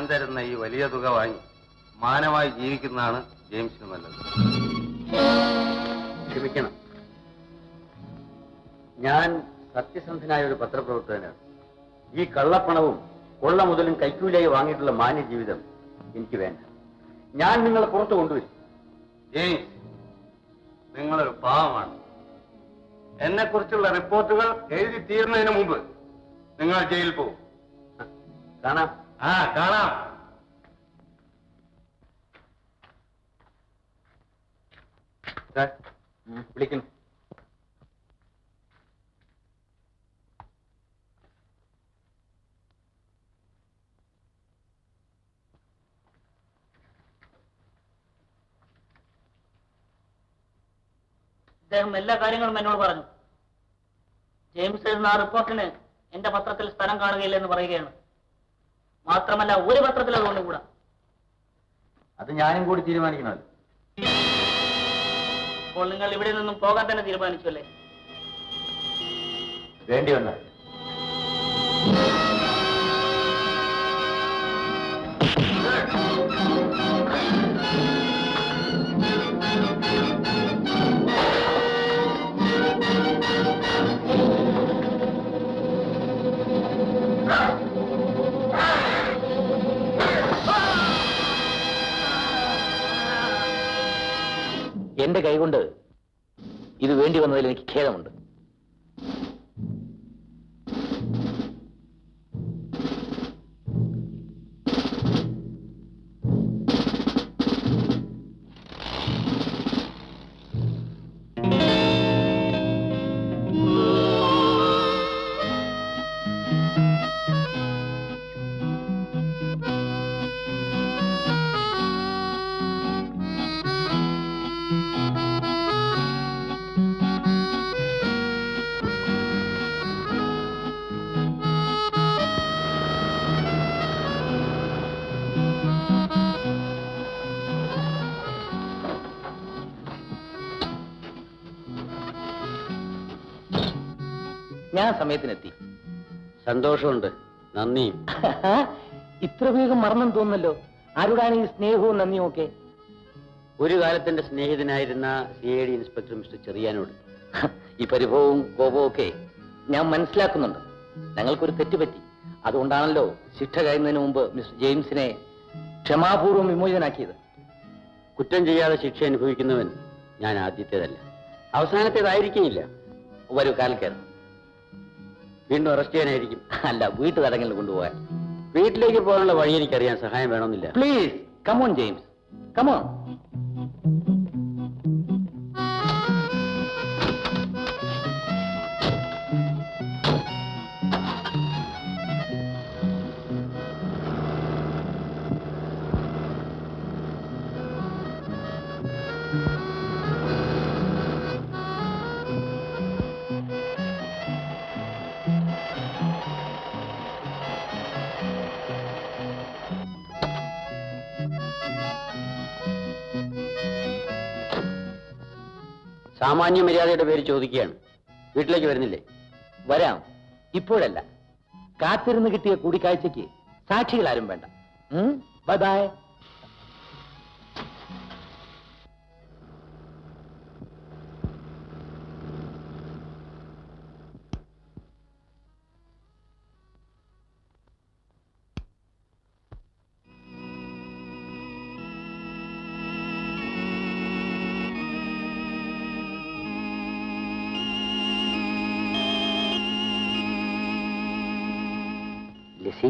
ഞാൻ തരുന്ന ഈ വലിയ തുക വാങ്ങി മാനമായി ജീവിക്കുന്നതാണ് ജെയിംസിന് നല്ലത്. ക്ഷമിക്കണം, ഞാൻ സത്യസന്ധനായ ഒരു പത്രപ്രവർത്തകനാണ്. ഈ കള്ളപ്പണവും കൊള്ള മുതലും കൈക്കൂലിയായി വാങ്ങിയിട്ടുള്ള മാന്യ ജീവിതം എനിക്ക് വേണ്ട. ഞാൻ നിങ്ങളെ പുറത്തു കൊണ്ടുവരും. ജെയിംസ്, നിങ്ങളൊരു പാവമാണ്. എന്നെക്കുറിച്ചുള്ള റിപ്പോർട്ടുകൾ എഴുതി തീർന്നതിന് മുമ്പ് നിങ്ങൾ ജയിലിൽ പോകും. കാണാം. കാണാം. വിളിക്കുന്നു. അദ്ദേഹം എല്ലാ കാര്യങ്ങളും എന്നോട് പറഞ്ഞു. ജെയിംസ് എഴുതുന്ന ആ റിപ്പോർട്ടിന് എന്റെ പത്രത്തിൽ സ്ഥലം കാണുകയില്ലെന്ന് പറയുകയാണ്. മാത്രമല്ല ഒരു പത്രത്തിൽ അതുകൊണ്ടുകൂടാ. അത് ഞാനും കൂടി തീരുമാനിക്കണമല്ലോ. അപ്പോൾ നിങ്ങൾ ഇവിടെ നിന്നും പോകാൻ തന്നെ തീരുമാനിച്ചു അല്ലേ? വേണ്ടി വന്നാൽ. എന്റെ കൈകൊണ്ട് ഇത് വേണ്ടി വന്നതിൽ എനിക്ക് ഖേദമുണ്ട്. ഞാൻ സമയത്തിനെത്തി. സന്തോഷമുണ്ട്, നന്ദിയും. ഇത്ര വേഗം മറന്നെന്ന് തോന്നുന്നല്ലോ. ആരോടാണ് ഈ സ്നേഹവും നന്ദിയും ഒക്കെ? ഒരു കാലത്തിന്റെ സ്നേഹിതനായിരുന്ന CID ഇൻസ്പെക്ടർ മിസ്റ്റർ ചെറിയാനോട്. ഈ പരിഭവവും കോപവും ഒക്കെ ഞാൻ മനസ്സിലാക്കുന്നുണ്ട്. ഞങ്ങൾക്കൊരു തെറ്റുപറ്റി. അതുകൊണ്ടാണല്ലോ ശിക്ഷ കഴിയുന്നതിന് മുമ്പ് മിസ്റ്റർ ജെയിംസിനെ ക്ഷമാപൂർവ്വം വിമോചനാക്കിയത്. കുറ്റം ചെയ്യാതെ ശിക്ഷ അനുഭവിക്കുന്നവൻ ഞാൻ ആദ്യത്തേതല്ല, അവസാനത്തേതായിരിക്കില്ല. വരൂ, കാൽ കയറും. വീണ്ടും അറസ്റ്റ് ചെയ്യാനായിരിക്കും. അല്ല, വീട്ടു തടങ്ങളിൽ കൊണ്ടുപോകാൻ. വീട്ടിലേക്ക് പോകാനുള്ള വഴി എനിക്കറിയാൻ. സഹായം വേണമെന്നില്ല. Please come on James, come on. സാമാന്യ മര്യാദയുടെ പേര് ചോദിക്കുകയാണ്. വീട്ടിലേക്ക് വരുന്നില്ലേ? വരാം, ഇപ്പോഴല്ല. കാത്തിരുന്ന് കിട്ടിയ കൂടിക്കാഴ്ചയ്ക്ക് സാക്ഷികൾ ആരും വേണ്ട. Bye bye. ലിസി,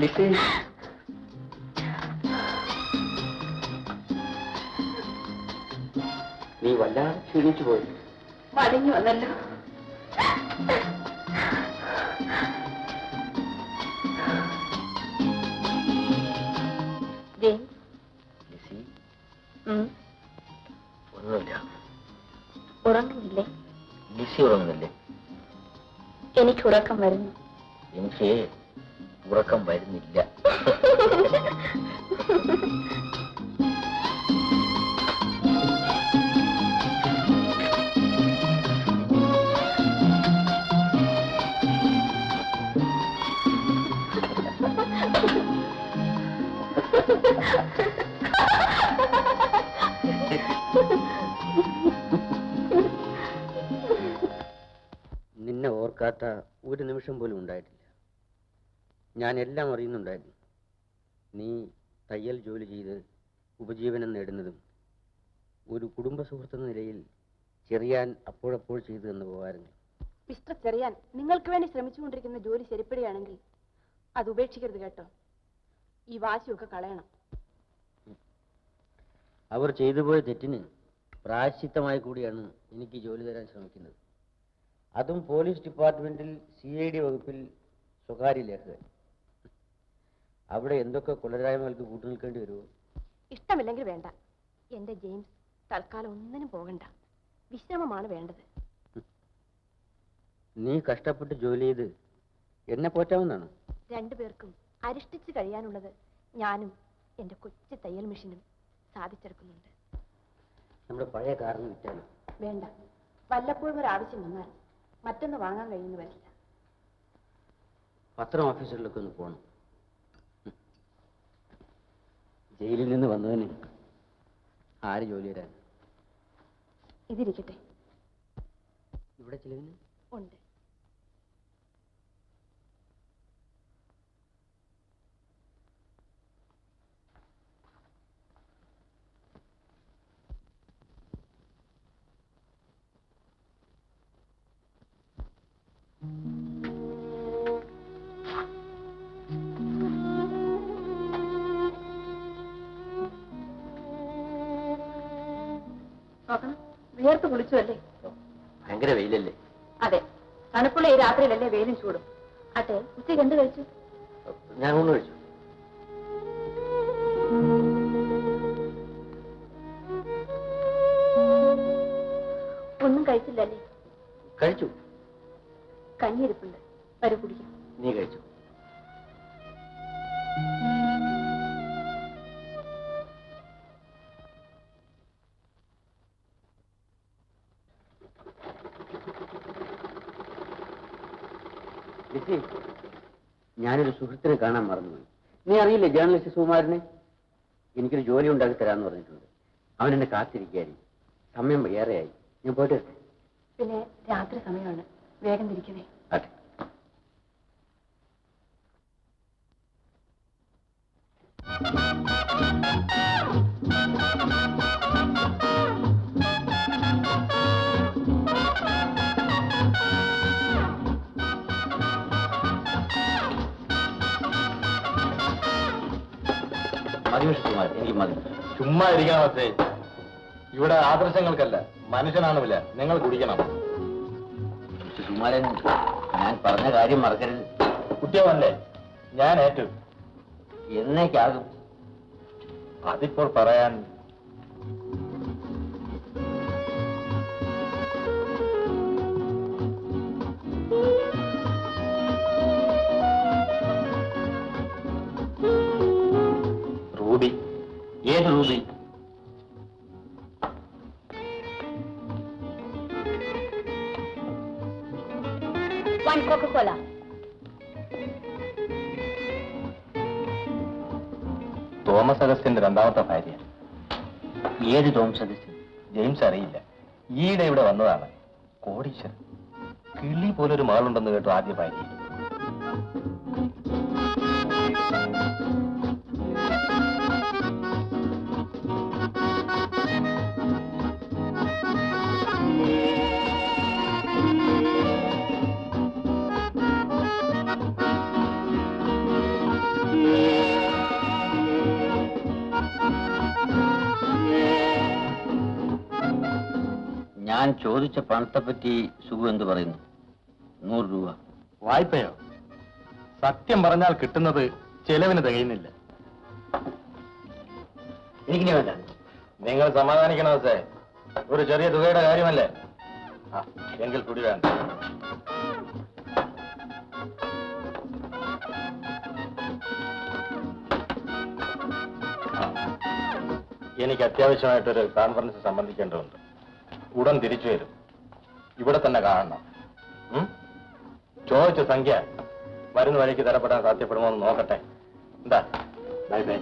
ലിസി, നീ വല്ലാതെ ക്ഷീണിച്ചു പോയി. മടങ്ങി വന്നല്ലോ. ലിസി, ഉറങ്ങുന്നില്ലേ? ലിസി ഉറങ്ങുന്നില്ലേ? എനിക്ക് ഉറക്കം വരുന്നു. എനിക്ക് ഉറക്കം വരുന്നില്ല. നിന്നെ ഓർക്കാത്ത ഒരു നിമിഷം പോലും ഉണ്ടായിട്ടില്ല. ഞാൻ എല്ലാം അറിയുന്നുണ്ടായിരുന്നു. നീ തയ്യൽ ജോലി ചെയ്ത് ഉപജീവനം നേടുന്നതും ഒരു കുടുംബ സുഹൃത്തെന്ന നിലയിൽ ചെറിയാൻ അപ്പോഴപ്പോൾ ചെയ്തു തന്ന ഉപകാരങ്ങൾ. മിസ്റ്റർ ചെറിയാൻ, നിങ്ങൾക്ക് വേണ്ടി ശ്രമിച്ചുകൊണ്ടിരിക്കുന്ന ജോലി ശരിപ്പെടുകയാണെങ്കിൽ അത് ഉപേക്ഷിക്കരുത് കേട്ടോ. ഈ വാശിയൊക്കെ കളയണം. അവർ ചെയ്തു പോയ തെറ്റിന് പ്രായശ്ചിത്തമായി കൂടിയാണ് എനിക്ക് ജോലി തരാൻ ശ്രമിക്കുന്നത്. അതും പോലീസ് ഡിപ്പാർട്ട്മെന്റിൽ CID വകുപ്പിൽ സ്വകാര്യ ലേഖകൻ. അവിടെ എന്തൊക്കെ കൊലരായ്മകൾക്ക് കൂട്ടുനിൽക്കേണ്ടി വരുമോ? ഇഷ്ടമില്ലെങ്കിൽ വേണ്ട. എന്റെ ജെയിംസ് തൽക്കാലം ഒന്നിനും പോകണ്ട. വിശ്രമമാണ് വേണ്ടത്. നീ കഷ്ടപ്പെട്ട് ജോലി ചെയ്ത് എന്നെ പോറ്റാവുന്നതാണ്. രണ്ടുപേർക്കും അരിഷ്ടിച്ച് കഴിയാനുള്ളത് ഞാനും എന്റെ കൊച്ചു തയ്യൽ മെഷീനും സാധിച്ചെടുക്കുന്നുണ്ട്. നമ്മുടെ പഴയ കാറിന് വിറ്റാലും വേണ്ട. വല്ലപ്പോഴും ഒരു ആവശ്യം വന്നാൽ മറ്റൊന്ന് വാങ്ങാൻ കഴിയുന്നു വരില്ല. പത്രം ഓഫീസറിലൊക്കെ ഒന്ന് പോകണം. ജയിലിൽ നിന്ന് വന്നതിന് ആര് ജോലി തരാൻ? ഇതിരിക്കട്ടെ. ഇവിടെ ചിലവിന് ഉണ്ട്. നോക്കണം, വിയർത്ത് കുളിച്ചു അല്ലേ? ഭയങ്കര വെയിലല്ലേ? അതെ, തണുപ്പുള്ള ഈ രാത്രിയിലല്ലേ വെയിലും ചൂടും. അതെ, ഉച്ചയ്ക്ക് എന്ത് കഴിച്ചു? ഞാൻ ഊണ് കഴിച്ചു. ഒന്നും കഴിച്ചില്ലല്ലേ? കഴിച്ചു. കഞ്ഞിരിപ്പുണ്ട്, വരെ കുടിക്കും. നീ കഴിച്ചു. ഞാനൊരു സുഹൃത്തിനെ കാണാൻ മറന്നുപോയി. നീ അറിയില്ലേ ജേർണലിസ്റ്റ് സുകുമാരനെ? എനിക്കൊരു ജോലി ഉണ്ടാക്കി തരാമെന്ന് പറഞ്ഞിട്ടുണ്ട്. അവൻ എന്നെ കാത്തിരിക്കുകയായിരിക്കും. സമയം ഏറെയായി. ഞാൻ പോയിട്ട് വരട്ടെ? പിന്നെ രാത്രി സമയമാണ്, വേഗം തിരിക്കണേ. അതെ. മതി മിസ്റ്റർ സുകുമാരൻ, എനിക്ക് മതി. ചുമ്മാ ഇരിക്കണമേ. ഇവിടെ ആദർശങ്ങൾക്കല്ല, മനുഷ്യനാണ് വില. നിങ്ങൾ കുടിക്കണം. മിസ്റ്റർ സുകുമാരൻ, ഞാൻ പറഞ്ഞ കാര്യം മറക്കരുത്. കുട്ടിയവല്ലേ, ഞാൻ ഏറ്റു. എന്നേക്കാകും? അതിപ്പോൾ പറയാൻ റൂബി? ഏത് റൂബി? Coca-Cola. തോമസ് അഗസ്റ്റിന്റെ രണ്ടാമത്തെ ഭാര്യ. ഏത് തോമസ് അഗസ്റ്റിൻ? ജെയിംസ് അറിയില്ല. ഈയിടെ ഇവിടെ വന്നതാണ്. കോടീശ്വരൻ. കിളി പോലൊരു മകളുണ്ടെന്ന് കേട്ടു ആദ്യ ഭാര്യ. ഞാൻ ചോദിച്ച പണത്തെപ്പറ്റി സുഖു എന്ത് പറയുന്നു? 100 രൂപ വായ്പയോ? സത്യം പറഞ്ഞാൽ കിട്ടുന്നത് ചെലവിന് തികയുന്നില്ല. എനിക്കിനി വേണ്ട. നിങ്ങൾ സമാധാനിക്കണോ സേ? ഒരു ചെറിയ തുകയുടെ കാര്യമല്ലേ? എങ്കിൽ കൂടി വേണ്ട. എനിക്ക് അത്യാവശ്യമായിട്ടൊരു കോൺഫറൻസ് സംബന്ധിക്കേണ്ടതുണ്ട്. ഉടൻ തിരിച്ചു വരും. ഇവിടെ തന്നെ കാണണം. ചോദിച്ച സംഖ്യ വരുന്ന വഴിക്ക് തരപ്പെടാൻ സാധ്യപ്പെടുമോ എന്ന് നോക്കട്ടെ. എന്താ? Bye bye.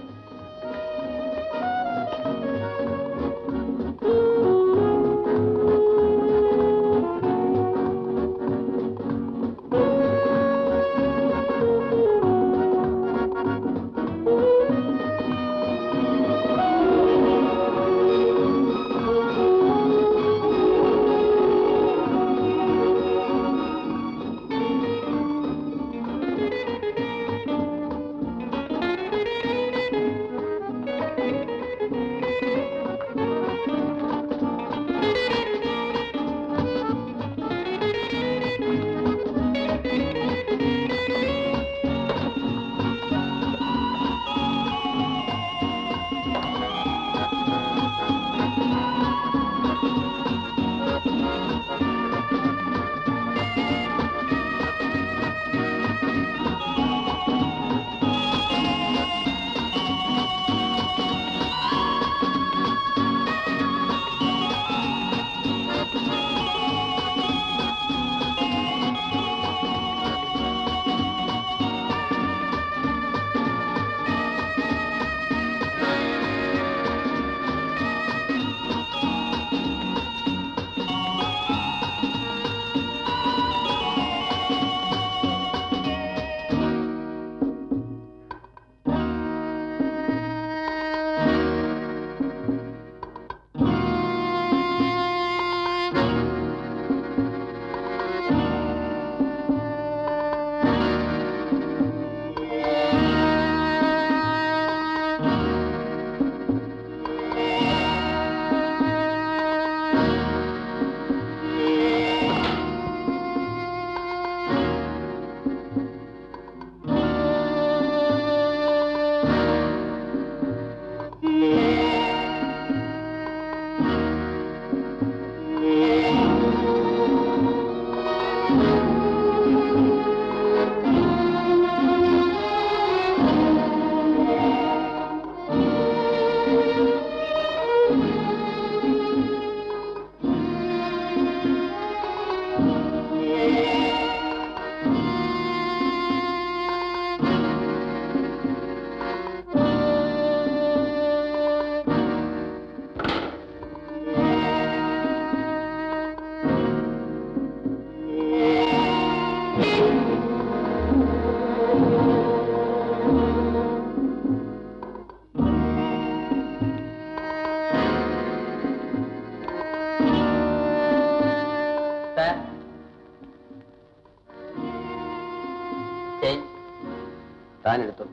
താനെടുത്തു.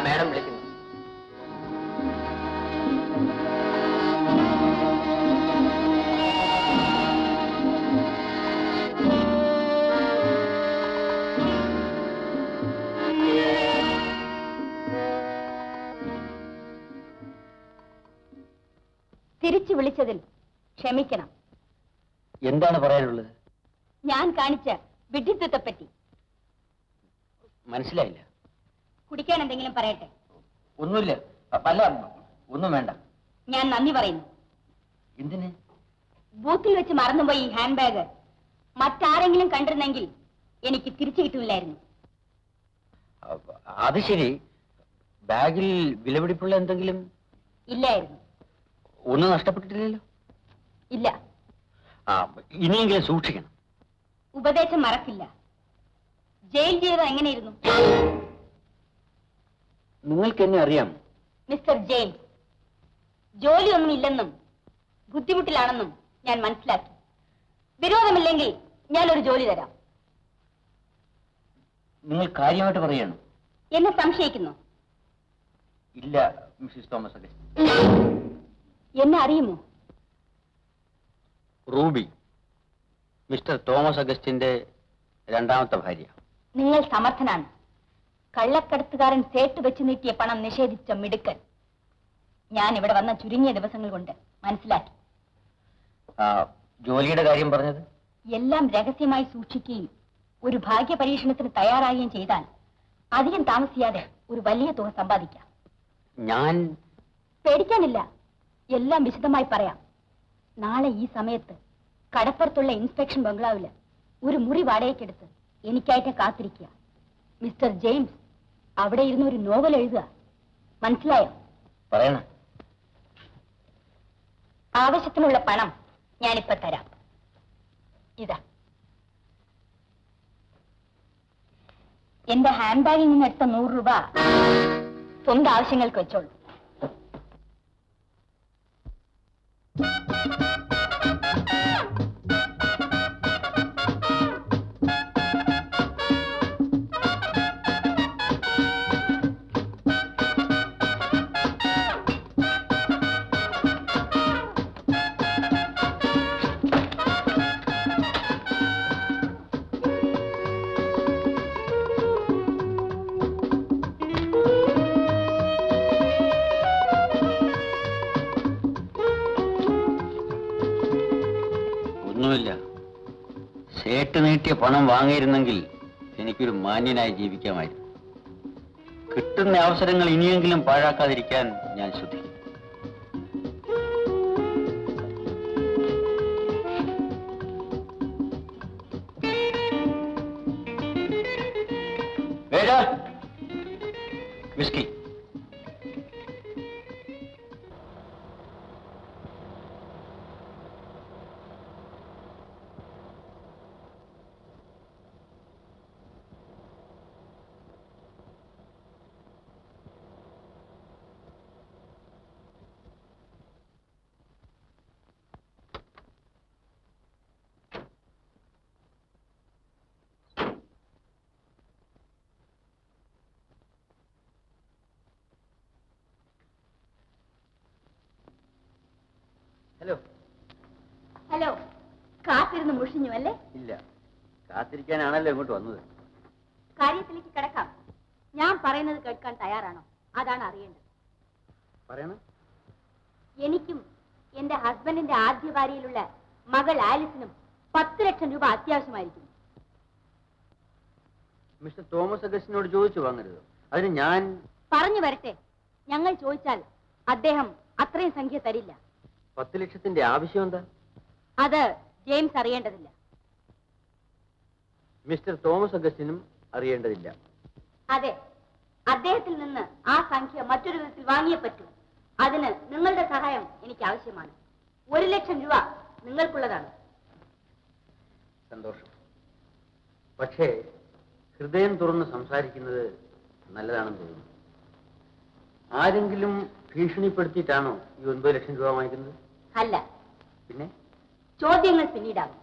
മാഡം വിളിക്കുന്നു. തിരിച്ചു വിളിച്ചതിൽ ക്ഷമിക്കണം. എന്താണ് പറയാനുള്ളത്? ഞാൻ കാണിച്ച വിഡ്ഢിത്വത്തെപ്പറ്റി. മനസ്സിലായില്ല. കുടിക്കാൻ എന്തെങ്കിലും പറയട്ടെ? ഒന്നുമില്ല. അല്ല, ഒന്നും വേണ്ട. ഞാൻ നന്ദി പറയുന്നു. എന്തിന്? ബൂത്തിൽ വെച്ച് മറന്നുപോയി ഈ ഹാൻഡ് ബാഗ്. മറ്റാരെങ്കിലും കണ്ടിരുന്നെങ്കിൽ എനിക്ക് തിരിച്ചു കിട്ടില്ലായിരുന്നു. അത് ശരി. ബാഗിൽ വിലപിടിപ്പുള്ള എന്തെങ്കിലും? ഇല്ലായിരുന്നു. ഒന്നും നഷ്ടപ്പെട്ടിട്ടില്ലല്ലോ? ഇല്ല. ഇനിയെങ്കിലും സൂക്ഷിക്കണം. ഉപദേശം മറക്കില്ല. ജയിൽ ജീവിതം എങ്ങനെയിരുന്നു? നിങ്ങൾക്ക് എന്നെ അറിയാം. മിസ്റ്റർ ജെയിംസ്, ജോലിയൊന്നും ഇല്ലെന്നും ബുദ്ധിമുട്ടിലാണെന്നും ഞാൻ മനസ്സിലാക്കി. വിരോധമില്ലെങ്കിൽ ഞാനൊരു ജോലി തരാം. നിങ്ങൾ കാര്യമായിട്ട് പറയണം? എന്നെ സംശയിക്കുന്നു? ഇല്ല മിസ്സിസ് തോമസ് അഗസ്റ്റിൻ. എന്നെ അറിയുമോ? റൂബി, മിസ്റ്റർ തോമസ് അഗസ്റ്റിന്റെ രണ്ടാമത്തെ ഭാര്യ. നിങ്ങൾ സമർത്ഥനാണ്. കള്ളക്കടത്തുകാരൻ സേട്ട് വെച്ച് നീട്ടിയ പണം നിഷേധിച്ച മിടുക്കൻ. ഞാൻ ഇവിടെ വന്ന ചുരുങ്ങിയ ദിവസങ്ങൾ കൊണ്ട് മനസ്സിലാക്കി. ജോലിയുടെ കാര്യം പറഞ്ഞത്? എല്ലാം രഹസ്യമായി സൂക്ഷിക്കുകയും ഒരു ഭാഗ്യ പരീക്ഷണത്തിന് തയ്യാറാകുകയും ചെയ്താൽ അധികം താമസിയാതെ ഒരു വലിയ തുക സമ്പാദിക്കാം. ഞാൻ പേടിക്കാനില്ല, എല്ലാം വിശദമായി പറയാം. നാളെ ഈ സമയത്ത് കടപ്പുറത്തുള്ള ഇൻസ്പെക്ഷൻ ബംഗ്ലാവില് ഒരു മുറി വാടകയ്ക്കെടുത്ത് എനിക്കായിട്ട് കാത്തിരിക്കുക. മിസ്റ്റർ ജെയിംസ് അവിടെ ഇരുന്ന് ഒരു നോവൽ എഴുതുക. മനസ്സിലായോ? പറയണം. ആവശ്യത്തിനുള്ള പണം ഞാനിപ്പോ തരാം. ഇതാ എന്റെ ഹാൻഡ് ബാഗിൽ നിന്ന് എടുത്ത 100 രൂപ സ്വന്തം ആവശ്യങ്ങൾക്ക് വെച്ചോളൂ. ഒന്നുമില്ല. സേട്ട് നീട്ടിയ പണം വാങ്ങിയിരുന്നെങ്കിൽ എനിക്കൊരു മാന്യനായി ജീവിക്കാമായിരുന്നു. കിട്ടുന്ന അവസരങ്ങൾ ഇനിയെങ്കിലും പാഴാക്കാതിരിക്കാൻ ഞാൻ ശ്രദ്ധിക്കും. വിസ്കി. ഹലോ. ഹലോ, കാത്തിരുന്ന് മുഷിഞ്ഞു അല്ലേ? ഇല്ല, കാത്തിരിക്കാനാണല്ലോ ഇങ്ങോട്ട് വന്നത്. കാര്യത്തിലേക്ക് കിടക്കാം. ഞാൻ പറയുന്നത് കേൾക്കാൻ തയ്യാറാണോ? അതാണ് അറിയേണ്ടത്. പറയണം. എനിക്കും എന്റെ ഹസ്ബൻഡിന്റെ ആദ്യ ഭാര്യയിലുള്ള മകൾ ആലിസിനും 10 ലക്ഷം രൂപ അത്യാവശ്യമായിരിക്കുന്നു. മിസ്റ്റർ തോമസ് അഗസ്റ്റിനോട് ചോദിച്ചു വാങ്ങരുത്. അതിന് ഞാൻ പറഞ്ഞു വരട്ടെ. ഞങ്ങൾ ചോദിച്ചാൽ അദ്ദേഹം അത്രയും സംഖ്യ തരില്ല. 10 ലക്ഷത്തിന്റെ ആവശ്യം എന്താ? അത് ജെയിംസ് അറിയേണ്ടതില്ല. മിസ്റ്റർ തോമസ് അഗസ്റ്റിനും അറിയേണ്ടതില്ല. അതെ, അദ്ദേഹത്തിൽ നിന്ന് ആ സംഖ്യ മറ്റൊരു വിധത്തിൽ വാങ്ങിയേ പറ്റൂ. അതിന് നിങ്ങളുടെ സഹായം എനിക്ക് ആവശ്യമാണ്. 1 ലക്ഷം രൂപ നിങ്ങൾക്കുള്ളതാണ്. സന്തോഷം. പക്ഷേ ഹൃദയം തുറന്ന് സംസാരിക്കുന്നത് നല്ലതാണെന്ന് തോന്നുന്നു. ആരെങ്കിലും ഭീഷണിപ്പെടുത്തിയിട്ടാണോ ഈ 9 ലക്ഷം രൂപ വാങ്ങിക്കുന്നത്? അല്ല. പിന്നെ ചോദ്യങ്ങൾ പിന്നീടാകും.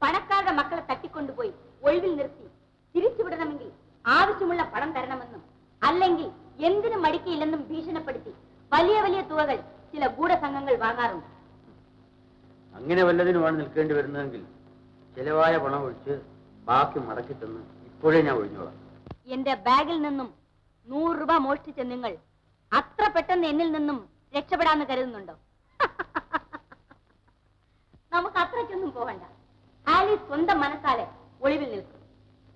പണക്കാരുടെ മക്കളെ തട്ടിക്കൊണ്ടുപോയി ഒഴിവിൽ നിർത്തി തിരിച്ചുവിടണമെങ്കിൽ ആവശ്യമുള്ള പണം തരണമെന്നും അല്ലെങ്കിൽ എന്തിനും മടിക്കയില്ലെന്നും ഭീഷണിപ്പെടുത്തി വലിയ വലിയ തുകകൾ ചില ഗൂഢസംഘങ്ങൾ വാങ്ങാറുണ്ട്. അങ്ങനെ വല്ലതിനുമാണ് നിൽക്കേണ്ടി വരുന്നതെങ്കിൽ ചെലവായ പണം ഒഴിച്ച് ബാക്കി മടക്കി തന്ന് ഇപ്പോഴേ ഞാൻ ഒഴിഞ്ഞോളാം. എന്റെ ബാഗിൽ നിന്നും 100 രൂപ മോഷ്ടിച്ച നിങ്ങൾ അത്ര പെട്ടെന്ന് എന്നിൽ നിന്നും രക്ഷപ്പെടാന്ന് കരുതുന്നുണ്ടോ? നമുക്ക് അത്രയ്ക്കൊന്നും പോകണ്ട. ആലീസ് സ്വന്തം മനസ്സാലെ ഒളിവിൽ നിൽക്കും.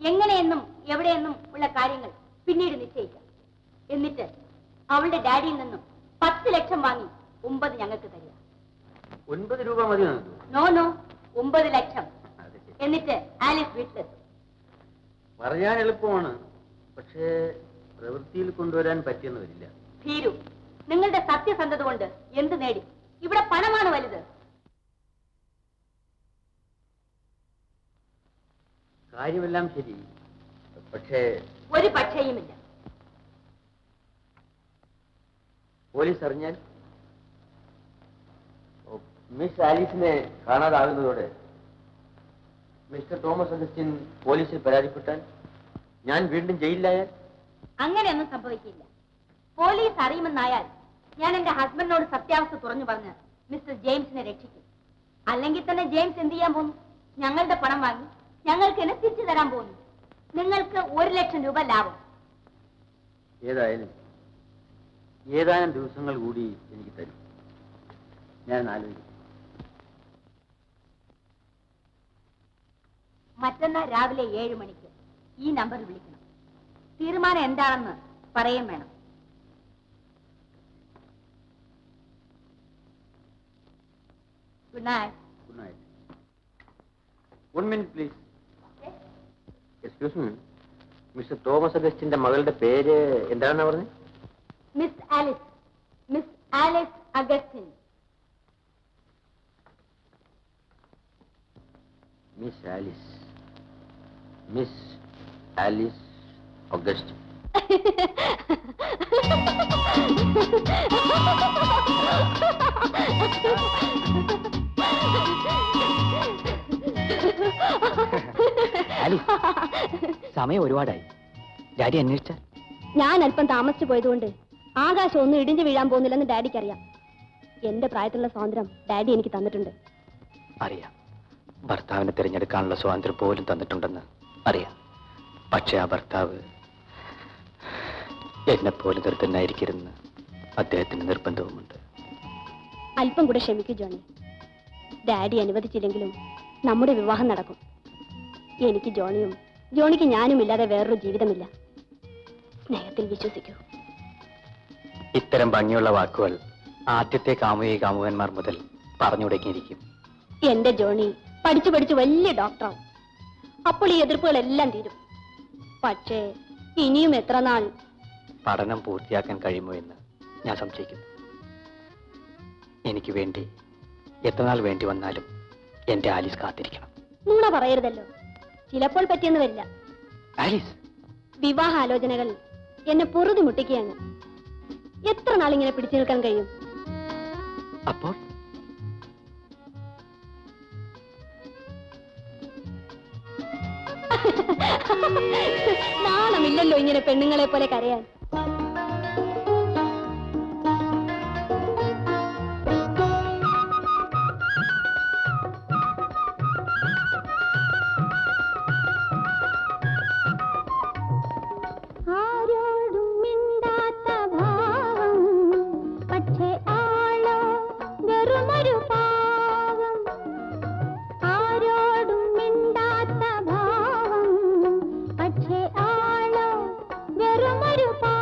എങ്ങനെയെന്നും എവിടെയെന്നും ഉള്ള കാര്യങ്ങൾ പിന്നീട് നിശ്ചയിക്കാം. എന്നിട്ട് അവളുടെ ഡാഡിയിൽ നിന്നും 10 ലക്ഷം വാങ്ങി 9 ഞങ്ങൾക്ക് തരിക. 9 രൂപ മതി നമുക്ക്. നോ, 9 ലക്ഷം. എന്നിട്ട് ആലീസ് വീട്ടിലെത്തും. പറയാൻ എളുപ്പമാണ്, പക്ഷേ പ്രവൃത്തിയിൽ കൊണ്ടുവരാൻ പറ്റിയെന്ന് വരില്ല. ഭീരു, നിങ്ങളുടെ സത്യസന്ധത കൊണ്ട് എന്ത് നേടി? ഇവിടെ പണമാണ് വലുത്. കാര്യമെല്ലാം ശരി, പക്ഷേ ഒരു പക്ഷേയുമില്ല. പോലീസ് അറിഞ്ഞാൽ? മിസ് ആലീസിനെ കാണാതാകുന്നതോടെ മിസ്റ്റർ തോമസ് അഗസ്റ്റിൻ പോലീസിൽ പരാതിപ്പെട്ടാൽ ഞാൻ വീണ്ടും ജയിലിലായാൽ? അങ്ങനെയൊന്നും സംഭവിക്കില്ല. പോലീസ് അറിയുമെന്നായാൽ ഞാൻ എന്റെ ഹസ്ബൻഡിനോട് സത്യാവസ്ഥ തുറന്നു പറഞ്ഞ് മിസ്റ്റർ ജെയിംസിനെ രക്ഷിക്കും. അല്ലെങ്കിൽ തന്നെ ജെയിംസ് എന്ത് ചെയ്യാൻ പോകുന്നു? ഞങ്ങളുടെ പണം വാങ്ങി ഞങ്ങൾക്ക് എന്നെ തിരിച്ചു തരാൻ പോകുന്നു. നിങ്ങൾക്ക് 1 ലക്ഷം രൂപ ലാഭം. ഏതായാലും ഏതാനും ദിവസങ്ങൾ കൂടി എനിക്ക് തരും. ഞാൻ ആലോചിക്കും. മറ്റന്നാൾ രാവിലെ 7 മണിക്ക് ഈ നമ്പറിൽ വിളിക്കണം. തീരുമാനം എന്താണെന്ന് പറയുകയും വേണം. Good night. Good night. 1 minute please. Excuse me, mister Thomas അഗസ്റ്റിന്റെ മകളുടെ പേര് എന്താണെന്നാ പറഞ്ഞത്? Miss Alice. Miss Alice Augustine. Miss Alice. Miss Alice August. സമയം ഒരുപാടായി. ഡാഡി അന്വേഷിച്ചാൽ? ഞാൻ അല്പം താമസിച്ചു പോയതുകൊണ്ട് ആകാശം ഒന്നും ഇടിഞ്ഞു വീഴാൻ പോകുന്നില്ലെന്ന് ഡാഡിക്ക് അറിയാം. എന്റെ പ്രായത്തിലുള്ള സ്വാതന്ത്ര്യം ഡാഡി എനിക്ക് തന്നിട്ടുണ്ട്. അറിയാം. ഭർത്താവിനെ തിരഞ്ഞെടുക്കാനുള്ള സ്വാതന്ത്ര്യം പോലും തന്നിട്ടുണ്ടെന്ന് അറിയാം. പക്ഷെ ആ ഭർത്താവ് എന്നെപ്പോലെ നിർത്തനായിരിക്കരുന്ന് അദ്ദേഹത്തിന് നിർബന്ധവുമുണ്ട്. അല്പം കൂടെ ക്ഷമിക്കൂ ജോണി. ഡാഡി അനുവദിച്ചില്ലെങ്കിലും നമ്മുടെ വിവാഹം നടക്കും. എനിക്ക് ജോണിയും ജോണിക്ക് ഞാനും ഇല്ലാതെ വേറൊരു ജീവിതമില്ല. സ്നേഹത്തിൽ വിശ്വസിക്കൂ. ഇത്തരം ഭംഗിയുള്ള വാക്കുകൾ ആദ്യത്തെ കാമുകന്മാർ മുതൽ പറഞ്ഞു തുടങ്ങിയിരിക്കും. എന്റെ ജോണി പഠിച്ചു പഠിച്ച് വലിയ ഡോക്ടറാവും. അപ്പോൾ ഈ എതിർപ്പുകളെല്ലാം തീരും. പക്ഷേ ഇനിയും എത്ര നാൾ പഠനം പൂർത്തിയാക്കാൻ കഴിയുമോ എന്ന് ഞാൻ സംശയിക്കുന്നു. എനിക്ക് വേണ്ടി എത്ര നാൾ വേണ്ടി വന്നാലും എന്റെ ആലീസ് കാത്തിരിക്കണം. നുണ പറയരുതല്ലോ. ചിലപ്പോൾ പറ്റിയെന്ന് വരില്ല. ആലീസ്, വിവാഹാലോചനകൾ എന്നെ പൊറുതി മുട്ടിക്കുകയാണ്. എത്ര നാളിങ്ങനെ പിടിച്ചു നിൽക്കാൻ കഴിയും? അപ്പോൾ നാണമില്ലല്ലോ ഇങ്ങനെ പെണ്ണുങ്ങളെ പോലെ കരയാൻ. ആരോടും മിണ്ടാത്ത ഭാവം, പക്ഷേ ആളോ വെറുമൊരു പാവം. ആരോടും മിണ്ടാത്ത ഭാവം, പക്ഷേ ആളോ വെറുമൊരു പാവം.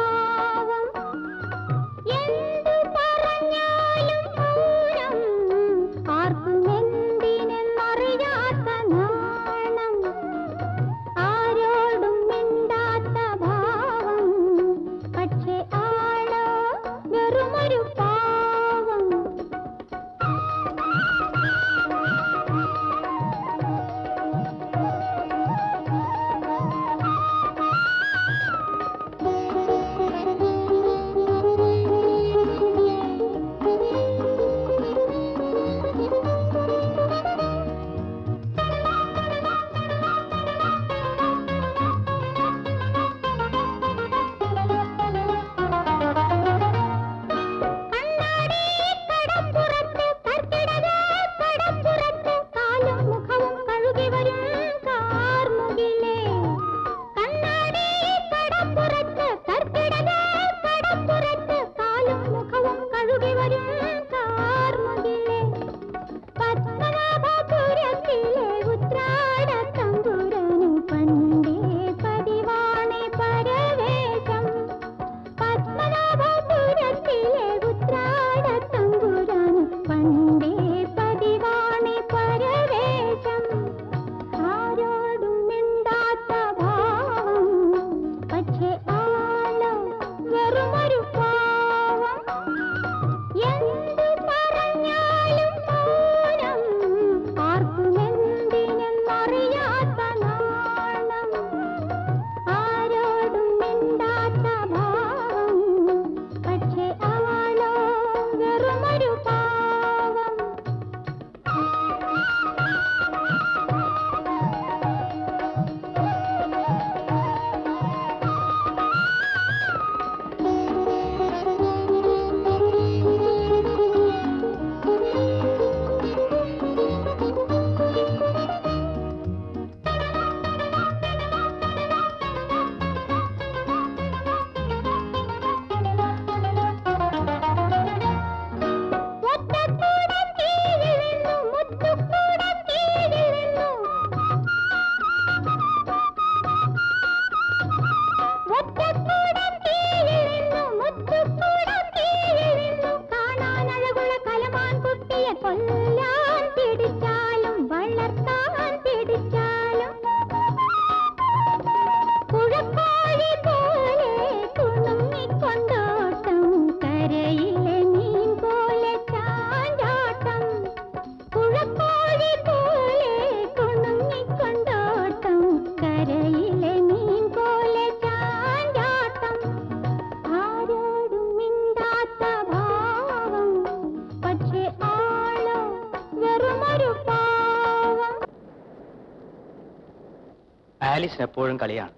ആലീസിന് എപ്പോഴും കളിയാണ്.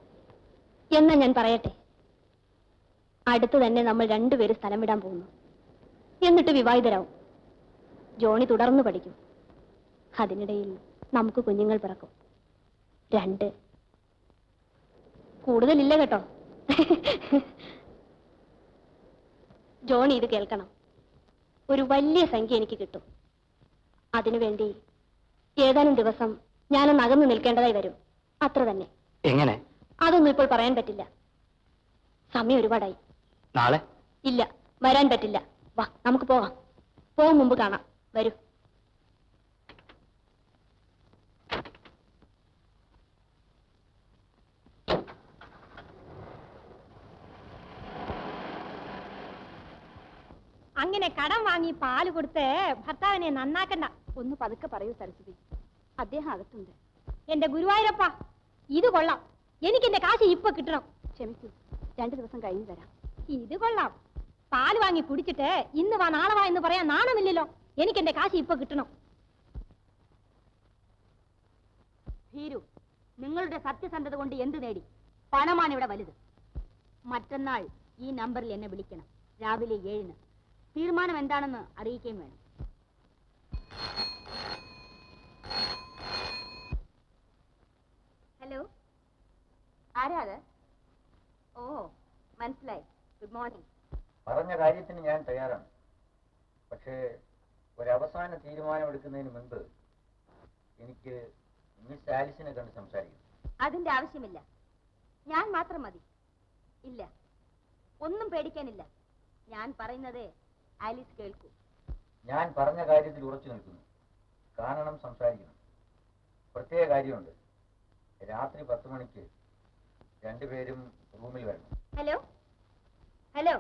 എന്നാ ഞാൻ പറയട്ടെ, അടുത്ത് തന്നെ നമ്മൾ രണ്ടുപേരും സ്ഥലം വിടാൻ പോകുന്നു. എന്നിട്ട് വിവാഹിതരാവും. ജോണി തുടർന്ന് പഠിക്കും. അതിനിടയിൽ നമുക്ക് കുഞ്ഞുങ്ങൾ പിറക്കും. 2. കൂടുതലില്ല കേട്ടോ. ജോണി ഇത് കേൾക്കണം. ഒരു വലിയ സംഖ്യ എനിക്ക് കിട്ടും. അതിനുവേണ്ടി ഏതാനും ദിവസം ഞാനൊന്ന് അകന്നു നിൽക്കേണ്ടതായി വരും. അത്ര തന്നെ. എങ്ങനെ? അതൊന്നും ഇപ്പോൾ പറയാൻ പറ്റില്ല. സമയം ഒരുപാടായി. നാളെ? ഇല്ല, വരാൻ പറ്റില്ല. വാ, നമുക്ക് പോകാം. പോകും മുമ്പ് കാണാം. വരൂ. അങ്ങനെ കടം വാങ്ങി പാല് കൊടുത്ത് ഭർത്താവിനെ നന്നാക്കണ്ട. ഒന്ന് പതുക്കെ പറയൂ സരസ്വതി. അദ്ദേഹം അകത്തുണ്ട്. എന്റെ ഗുരുവായൂരപ്പ, ഇത് കൊള്ളാം. എനിക്ക് എന്റെ കാശ് ഇപ്പൊ കിട്ടണം. ക്ഷമിക്കൂ, 2 ദിവസം കഴിഞ്ഞു തരാം. ഇത് കൊള്ളാം. പാല് വാങ്ങി കുടിച്ചിട്ട് ഇന്ന് വാ നാളെ വാ എന്ന് പറയാൻ നാണമില്ലല്ലോ. എനിക്ക് എന്റെ കാശ് ഇപ്പൊ കിട്ടണം. ഭീരു, നിങ്ങളുടെ സത്യസന്ധത കൊണ്ട് എന്ത് നേടി? പണമാണ് ഇവിടെ വലുത്. മറ്റന്നാൾ ഈ നമ്പറിൽ എന്നെ വിളിക്കണം. രാവിലെ 7-ന്. തീരുമാനം എന്താണെന്ന് അറിയിക്കുകയും വേണം. ഹലോ, ആരാ അത്? ഓ, മനസ്സിലായി. Good morning. പറഞ്ഞ കാര്യത്തിന് ഞാൻ തയ്യാറാണ്. പക്ഷേ ഒരവസാന തീരുമാനമെടുക്കുന്നതിന് മുൻപ് എനിക്ക് മിസ് ആലിസിനെ കണ്ട് സംസാരിക്കണം. അതിന്റെ ആവശ്യമില്ല. ഞാൻ മാത്രം മതി. ഇല്ല, ഒന്നും പേടിക്കാനില്ല. ഞാൻ പറയുന്നത് ആലിസ് കേൾക്കൂ. ഞാൻ പറഞ്ഞ കാര്യത്തിൽ ഉറച്ചു നിൽക്കുന്നു. കാണണം, സംസാരിക്കണം. പ്രത്യേക കാര്യമുണ്ട്. രാത്രി 10 മണിക്ക് രണ്ടുപേരും റൂമിൽ വരണം. Hello hello.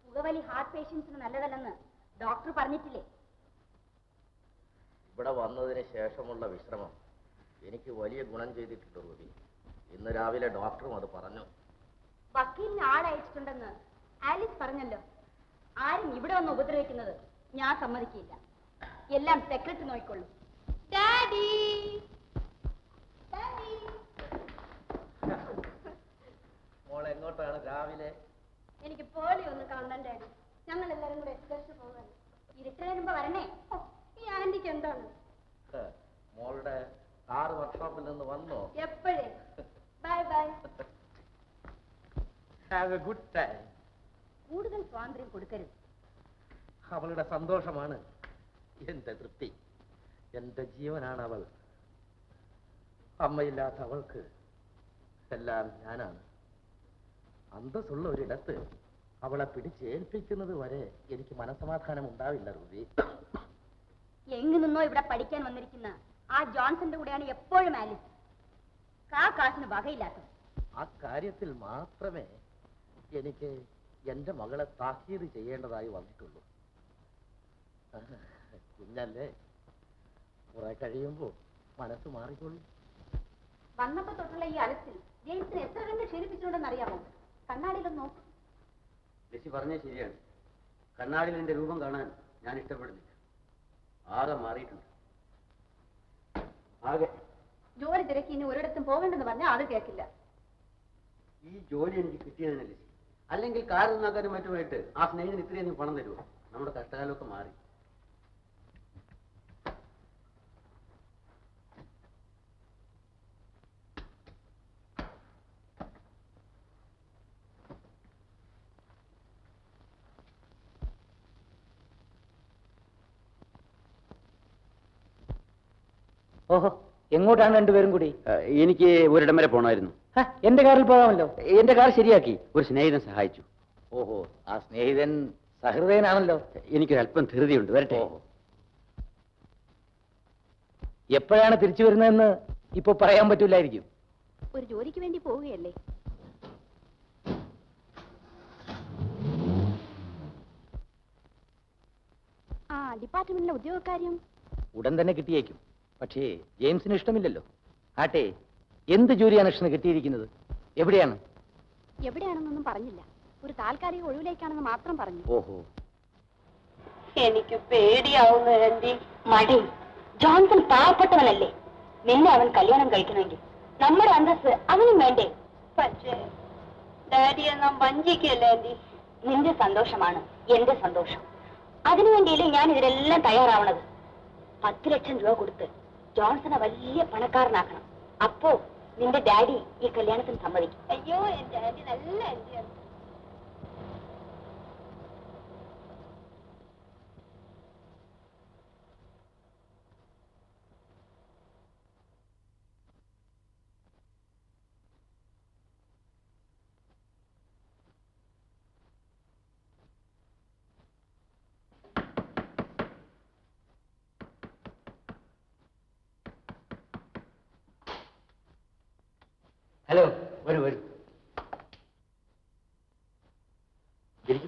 പുകവലി ഹാർട്ട് പേഷ്യൻസിന് നല്ലതല്ലെന്ന് ഡോക്ടർ പറഞ്ഞിട്ടില്ലേ? ഇവിടെ വന്നതിന് ശേഷമുള്ള വിശ്രമം എനിക്ക് വലിയ ഗുണം ചെയ്തിട്ടുണ്ട് റൂബി. ഇന്ന് രാവിലെ ഡോക്ടറും അത് പറഞ്ഞു. വക്കീലിന് ആളയച്ചിട്ടുണ്ടെന്ന് ആലിസ് പറഞ്ഞല്ലോ. ആരും ഇവിടെ വന്ന് ഉപദ്രവിക്കുന്നത് ഞാൻ സമ്മതിക്കില്ല. എല്ലാം സെക്രട്ടറി നോക്കിക്കൊള്ളു. ഡാഡി, മോൾ എങ്ങോട്ടാണ് രാവിലെ? എനിക്ക് പോളി ഒന്ന് കാണണം ഡാഡി. ഞങ്ങൾ എല്ലാരും കൂടെ എക്സ്പ്രസ് പോകാൻ. ഇരുട്ടു വരുമ്പോ വരണേ. ഈ ആന്റിക്ക് എന്താണ്? മോളുടെ കാർ വർക്ക്ഷോപ്പിൽ നിന്ന് വന്നോ? എപ്പോഴേ. Bye bye. Have A good time. കൂടുതൽ സ്വാതന്ത്ര്യം കൊടുക്കരുത്. അവളുടെ സന്തോഷമാണ് എന്റെ തൃപ്തി. എന്റെ ജീവനാണ് അവൾ. അമ്മയില്ലാത്ത അവൾക്ക് എല്ലാം ഞാനാണ്. അന്തസ്സുള്ള ഒരിടത്ത് അവളെ പിടിച്ചേൽപ്പിക്കുന്നത് വരെ എനിക്ക് മനസ്സമാധാനം ഉണ്ടാവില്ല റൂബി. എങ്ങു നിന്നോ ഇവിടെ പഠിക്കാൻ വന്നിരിക്കുന്ന ആ ജോൺസന്റെ കൂടെയാണ് എപ്പോഴും ആലിസ്. കാശിന് വകയില്ലാത്തത്. ആ കാര്യത്തിൽ മാത്രമേ എനിക്ക് എന്റെ മകളെ താക്കീത് ചെയ്യേണ്ടതായി വന്നിട്ടുള്ളൂ. കുഞ്ഞല്ലേ, കുറെ കഴിയുമ്പോൾ മനസ്സ് മാറിക്കൊള്ളു. വന്നപ്പോ തൊട്ടുള്ള ഈ അലച്ചിൽ ജെയിംസിനെ എത്ര കണ്ട് ക്ഷീണിപ്പിച്ചിട്ടുണ്ടെന്ന് അറിയാമോ? കണ്ണാടിയിലൊന്ന് നോക്കും. ലിസി പറഞ്ഞത് ശരിയാണ്. കണ്ണാടിയിൽ എന്റെ രൂപം കാണാൻ ഞാൻ ഇഷ്ടപ്പെടുന്നില്ല. ആകെ മാറിയിട്ടുണ്ട്. ആകെ ജോലി തിരക്കി ഇനി ഒരിടത്തും പോകണ്ടെന്ന് പറഞ്ഞാൽ അത് കേൾക്കില്ല. ഈ ജോലി എനിക്ക് കിട്ടിയതിനെ ലിസി. അല്ലെങ്കിൽ കാർ നന്നാക്കാനും മറ്റുമായിട്ട് ആ സ്നേഹിതന് ഇത്രയും പണം തരുമോ? നമ്മുടെ കഷ്ടകാലമൊക്കെ മാറി. ഓഹോ, എങ്ങോട്ടാണ് രണ്ടുപേരും കൂടി? എനിക്ക് ഒരിടം വരെ പോകണമായിരുന്നു. എന്റെ കാറിൽ പോകാമല്ലോ. എന്റെ കാർ ശരിയാക്കി ഒരു സ്നേഹിതൻ സഹായിച്ചു. ഓഹോ, ആ സ്നേഹിതൻ സഹൃദയനാണല്ലോ. എനിക്കൊരല്പം ധൃതിയുണ്ട്. വരട്ടെ. എപ്പോഴാണ് തിരിച്ചു വരുന്നതെന്ന് ഇപ്പൊ പറയാൻ പറ്റൂലായിരിക്കും. ഒരു ജോലിക്ക് വേണ്ടി പോവുകയല്ലേ? ഡിപ്പാർട്ട്മെന്റിലെ ഉദ്യോഗകാര്യം ഉടൻ തന്നെ കിട്ടിയേക്കും. പക്ഷേ ജെയിംസിന് ഇഷ്ടമില്ലല്ലോ. ആട്ടെ, എന്ത് ജോലിയാണ് കൃഷ്ണന് കിട്ടിയിരിക്കുന്നത്? എവിടെയാണ്? എവിടെയാണെന്നൊന്നും പറഞ്ഞില്ല. ഒരു താൽക്കാലിക ഒഴിവിലേക്കാണെന്ന് മാത്രം പറഞ്ഞു. ഓഹോ, എനിക്ക് പേടിയാവുന്നു ആന്റി. മടി. ജോൺസൺ പാവപ്പെട്ടവനല്ലേ? നിന്നെ അവൻ കല്യാണം കഴിക്കണമെങ്കിൽ നമ്മുടെ അന്തസ് അവനും വേണ്ടേ? പക്ഷേ ഡാഡിയെ നാം വഞ്ചിക്കല്ലേ ആന്റി? നിന്റെ സന്തോഷമാണ് എന്റെ സന്തോഷം. അതിനുവേണ്ടിയല്ലേ ഞാൻ ഇതിലെല്ലാം തയ്യാറാവണത്. 10 ലക്ഷം രൂപ കൊടുത്ത് ജോൺസനെ വലിയ പണക്കാരനാക്കണം. അപ്പോ നിന്റെ ഡാഡി ഈ കല്യാണത്തിന് സമ്മതിക്കും. അയ്യോ, എന്റെ ആന്റി നല്ല ആന്റിയാണ്. ഹലോ, വരൂ വരൂ. ഇരിക്കൂ.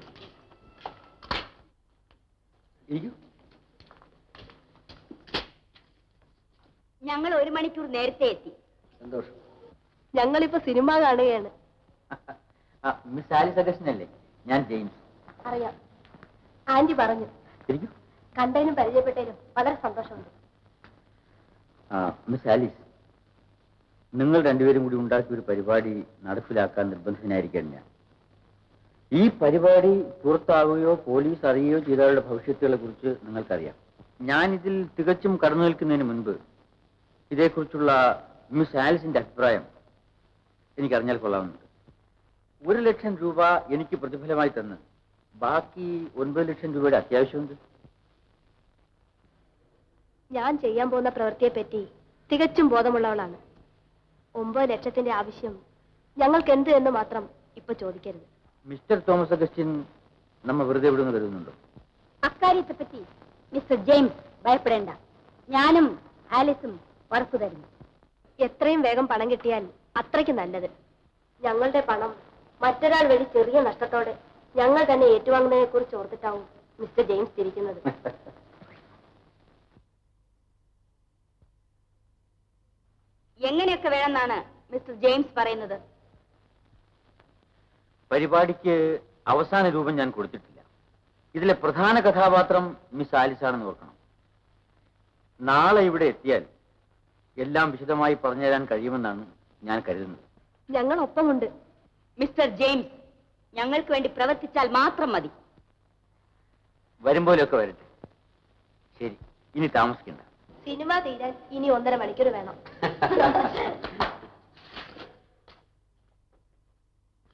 ഇരിക്കൂ. ഞങ്ങൾ 1 മണിക്കൂർ നേരത്തെ എത്തി. സന്തോഷം. ഞങ്ങളിപ്പോ സിനിമ കാണുകയാണ്. മിസ് ആലിസ് അഗസ്റ്റിൻ അല്ലേ? ഞാൻ ജെയിംസ്. അറിയാം, ആന്റി പറഞ്ഞു. ഇരിക്കൂ. കണ്ടതിനും പരിചയപ്പെട്ടതിനും വളരെ സന്തോഷമുണ്ട്. മിസ് ആലിസ്, നിങ്ങൾ രണ്ടുപേരും കൂടി ഉണ്ടാക്കിയ ഒരു പരിപാടി നടപ്പിലാക്കാൻ നിർബന്ധിതനായിരിക്കുകയാണ് ഞാൻ. ഈ പരിപാടി പുറത്താവുകയോ പോലീസ് അറിയുകയോ ചെയ്തവരുടെ ഭവിഷ്യത്തുകളെ കുറിച്ച് നിങ്ങൾക്കറിയാം. ഞാനിതിൽ തികച്ചും കടന്നു നിൽക്കുന്നതിന് മുൻപ് ഇതേക്കുറിച്ചുള്ള മിസ് ആലിസിന്റെ അഭിപ്രായം എനിക്കറിഞ്ഞാൽ കൊള്ളാവുന്നുണ്ട്. 1 ലക്ഷം രൂപ എനിക്ക് പ്രതിഫലമായി തന്ന് ബാക്കി 9 ലക്ഷം രൂപയുടെ അത്യാവശ്യമുണ്ട്. ഞാൻ ചെയ്യാൻ പോകുന്ന പ്രവൃത്തിയെ പറ്റി തികച്ചും ബോധമുള്ളവളാണ്. 9 ലക്ഷത്തിന്റെ ആവശ്യം ഞങ്ങൾക്ക് എന്ത് എന്ന് മാത്രം ഇപ്പൊ ചോദിക്കരുത്. മിസ്റ്റർ തോമസ് അഗസ്റ്റിൻ നമ്മ വെറുതെ വിടുന്നു കരുതുന്നുണ്ടോ? അക്കാര്യത്തെ പറ്റി മിസ്റ്റർ ജെയിംസ് ഭയപ്പെടേണ്ട. ഞാനും ആലിസും ഉറപ്പു തരുന്നു. എത്രയും വേഗം പണം കിട്ടിയാൽ അത്രയ്ക്ക് നല്ലത്. ഞങ്ങളുടെ പണം മറ്റൊരാൾ വഴി ചെറിയ നഷ്ടത്തോടെ ഞങ്ങൾ തന്നെ ഏറ്റുവാങ്ങുന്നതിനെ കുറിച്ച് ഓർത്തിട്ടാവും മിസ്റ്റർ ജെയിംസ് തിരിക്കുന്നത്. എങ്ങനെയൊക്കെ വേണമെന്നാണ് മിസ്റ്റർ ജെയിംസ് പറയുന്നത്? പരിപാടിക്ക് അവസാന രൂപം ഞാൻ കൊടുത്തിട്ടില്ല. ഇതിലെ പ്രധാന കഥാപാത്രം മിസ് ആലിസ് ആണെന്ന് ഓർക്കണം. നാളെ ഇവിടെ എത്തിയാൽ എല്ലാം വിശദമായി പറഞ്ഞുതരാൻ കഴിയുമെന്നാണ് ഞാൻ കരുതുന്നത്. ഞങ്ങൾ ഒപ്പമുണ്ട്. മിസ്റ്റർ ജെയിംസ് ഞങ്ങൾക്ക് വേണ്ടി പ്രവർത്തിച്ചാൽ മാത്രം മതി. വരുമ്പോഴൊക്കെ വരട്ടെ. ശരി, ഇനി താമസിക്കണ്ട. സിനിമ തീരാൻ ഇനി 1.5 മണിക്കൂർ വേണം.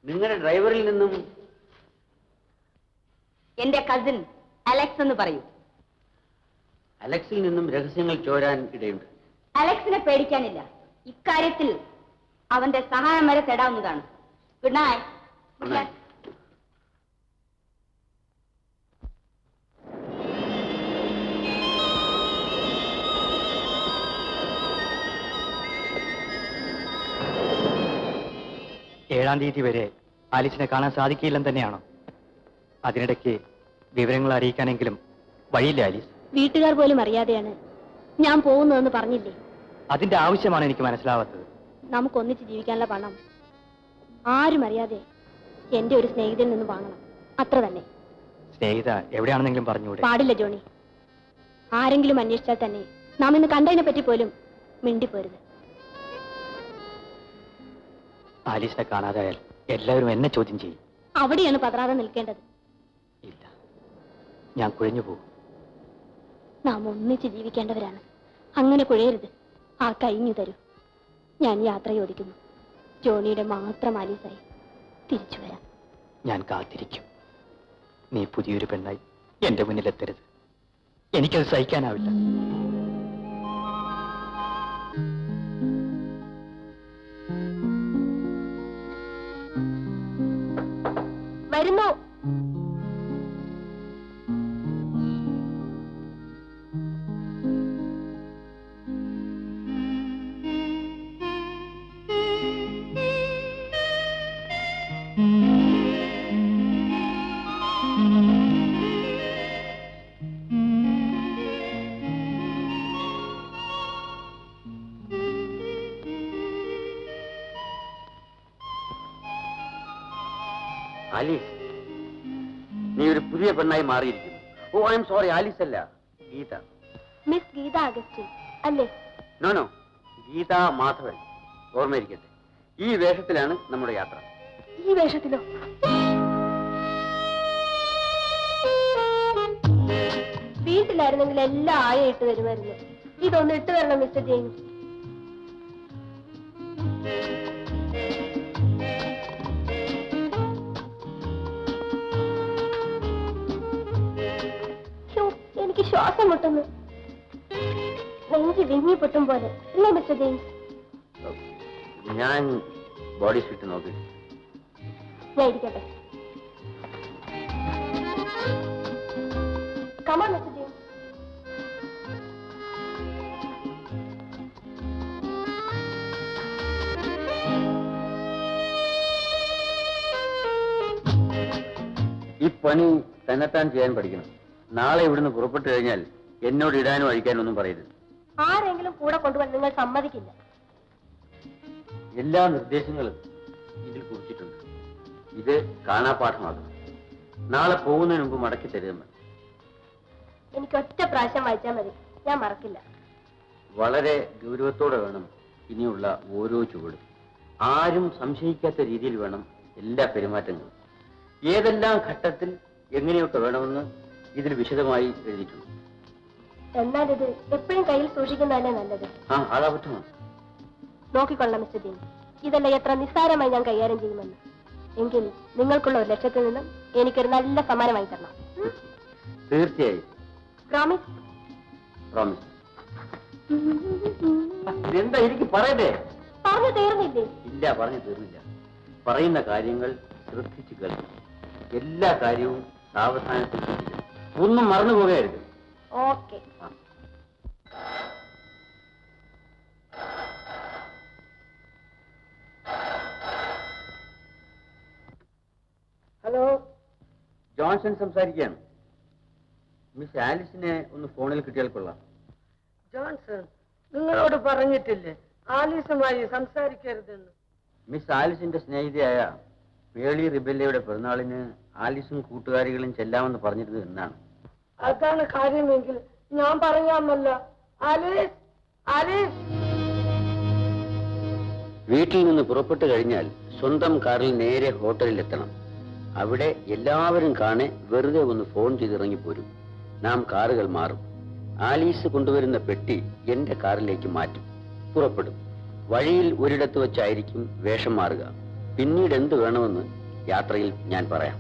നിങ്ങളുടെ ഡ്രൈവറിൽ നിന്നും എന്റെ കസിൻ അലക്സ് എന്ന് പറയൂ. അലക്സിൽ നിന്നും രഹസ്യങ്ങൾ ചോരാൻ ഇടയുണ്ട്. അലക്സിനെ പേടിക്കാനില്ല. ഇക്കാര്യത്തിൽ അവന്റെ സഹായം വരെ തേടാവുന്നതാണ്. Good night. Good night. ഏഴാം തീയതി വരെ ആലിസിനെ കാണാൻ സാധിക്കില്ലെന്ന് തന്നെയാണോ? അതിനിടയ്ക്ക് വിവരങ്ങൾ അറിയിക്കാനെങ്കിലും വഴിയില്ല ആലീസ്? വീട്ടുകാർ പോലും അറിയാതെയാണ് ഞാൻ പോകുന്നതെന്ന് പറഞ്ഞില്ലേ? അതിന്റെ ആവശ്യമാണ് എനിക്ക് മനസ്സിലാവാത്തത്. നമുക്കൊന്നിച്ച് ജീവിക്കാനുള്ള പണം ആരും അറിയാതെ എന്റെ ഒരു സ്നേഹിതനിൽ നിന്ന് വാങ്ങണം, അത്ര തന്നെ. സ്നേഹിത എവിടെയാണെന്നെങ്കിലും പറഞ്ഞുകൂടെ? പാടില്ല ജോണി. ആരെങ്കിലും അന്വേഷിച്ചാൽ തന്നെ നാം ഇന്ന് കണ്ടതിനെ പറ്റി പോലും മിണ്ടിപ്പോരുത്. ആലീസിനെ കാണാതായാൽ എല്ലാവരും എന്നെ ചോദ്യം ചെയ്യും. അവിടെയാണ് പതറാതെ നിൽക്കേണ്ടത്. ഇല്ല, ഞാൻ കുഴഞ്ഞു പോകും. നാം ഒന്നിച്ച് ജീവിക്കേണ്ടവരാണ്. അങ്ങനെ കുഴയരുത്. ആ കഴിഞ്ഞു തരൂ. ഞാൻ യാത്ര ചോദിക്കുന്നു. ജോണിയുടെ മാത്രം ആലീസായി തിരിച്ചു വരാം. ഞാൻ കാത്തിരിക്കും. നീ പുതിയൊരു പെണ്ണായി എന്റെ മുന്നിലെത്തരുത്. എനിക്കത് സഹിക്കാനാവില്ല. വരുന്നു. ആലീസ്, നീ ഒരു പുതിയ പെണ്ണായി മാറിയിരിക്കുന്നു. Oh I am sorry, Alice അല്ല, ഗീത. മിസ് ഗീത അഗസ്റ്റിൻ അല്ലേ? No no, Geetha Madhavan. ഓർമ്മയിരിക്കട്ടെ, ഈ വേഷത്തിലാണ് നമ്മുടെ യാത്ര. ഈ വേഷത്തിലോ? വീട്ടിലായിരുന്നെങ്കിൽ എല്ലാം ആയ ഇട്ട് തരുമായിരുന്നു. ഇതൊന്ന് ഇട്ട് തരണം മിസ്റ്റർ ജെയിംസ്. എനിക്ക് ശ്വാസം മുട്ടുന്നു. നെഞ്ച് വിങ്ങി പൊട്ടും പോലെ അല്ലേ മിസ്റ്റർ ജെയിംസ്? ഞാൻ ബോഡി സ്വിറ്റ് നോക്കി. ഞാൻ ഇരിക്കട്ടെ. കമാ മിസ്റ്റർ ജെയിംസ്. ഈ പണി തന്നെത്താൻ ചെയ്യാൻ പഠിക്കണം. നാളെ ഇവിടുന്ന് പുറപ്പെട്ടു കഴിഞ്ഞാൽ എന്നോട് ഇടാനും അഴിക്കാനും ഒന്നും പറയരുത്. ആരെങ്കിലും കൂടെ കൊണ്ടുപോകാൻ നിങ്ങൾ സമ്മതിക്കില്ല. എല്ലാ നിർദ്ദേശങ്ങളും ഇതിൽ കുറിച്ചിട്ടുണ്ട്. ഇത് കാണാപാഠമാകും. നാളെ പോകുന്നതിന് മുമ്പ് മടക്കി തരുമെന്ന്. എനിക്ക് ഒറ്റ പ്രാവശ്യം വായിച്ചാൽ മതി, ഞാൻ മറക്കില്ല. വളരെ ഗൗരവത്തോടെ വേണം ഇനിയുള്ള ഓരോ ചുവടും. ആരും സംശയിക്കാത്ത രീതിയിൽ വേണം എല്ലാ പെരുമാറ്റങ്ങളും. ഏതെല്ലാം ഘട്ടത്തിൽ എങ്ങനെയൊക്കെ വേണമെന്ന് ഇതിൽ വിശദമായി എഴുതിയിട്ടുണ്ട്. എന്നാൽ ഇത് എപ്പോഴും കയ്യിൽ സൂക്ഷിക്കുന്നതല്ലേ നല്ലത്. അതാപറ്റമാണ്. നോക്കിക്കൊള്ളാം മിസ്റ്റർ ജെയിൻ, ഇതെല്ലാം എത്ര നിസ്സാരമായി ഞാൻ കൈകാര്യം ചെയ്യുമെന്ന്. എങ്കിൽ നിങ്ങൾക്കുള്ള ഒരു ലക്ഷ്യത്തിൽ നിന്നും എനിക്കൊരു നല്ല സമ്മാനമായി തരണം. തീർച്ചയായും. പ്രോമിസ്? പ്രോമിസ്. ഇതെന്താ എനിക്ക് പറയട്ടെ? പറഞ്ഞു തീർന്നില്ലേ? ഇല്ല, പറഞ്ഞു തീർന്നില്ല. പറയുന്ന കാര്യങ്ങൾ ശ്രദ്ധിച്ചു കേൾക്കണം. എല്ലാ കാര്യവും സാവധാനത്തിൽ ശ്രദ്ധിക്കണം. ഒന്നും മറന്നു പോകരുത്. ഓക്കെ. ഹലോ, ജോൺസൺ സംസാരിക്കുകയാണ്. മിസ് ആലിസിനെ ഒന്ന് ഫോണിൽ കിട്ടിയാൽ കൊള്ളാം. ജോൺസൺ നിങ്ങളോട് പറഞ്ഞിട്ടില്ലേ ആലീസുമായി സംസാരിക്കരുതെന്ന്? മിസ് ആലിസിന്റെ സ്നേഹിതയായ പേളി റിബെല്ലയുടെ പിറന്നാളിന് ആലിസും കൂട്ടുകാരികളും ചെല്ലാമെന്ന് പറഞ്ഞിരുന്നത് എന്നാണ്. അതാണ് കാര്യമെങ്കിൽ ഞാൻ പറയാമല്ല. Alice, Alice. വീട്ടിൽ നിന്ന് പുറപ്പെട്ടു കഴിഞ്ഞാൽ സ്വന്തം കാറിൽ നേരെ ഹോട്ടലിൽ എത്തണം. അവിടെ എല്ലാവരും കാണെ വെറുതെ ഒന്ന് ഫോൺ ചെയ്തിറങ്ങിപ്പോരും. നാം കാറുകൾ മാറും. ആലീസ് കൊണ്ടുവരുന്ന പെട്ടി എന്റെ കാറിലേക്ക് മാറ്റും. പുറപ്പെടും. വഴിയിൽ ഒരിടത്ത് വെച്ചായിരിക്കും വേഷം മാറുക. പിന്നീട് എന്ത് വേണമെന്ന് യാത്രയിൽ ഞാൻ പറയാം.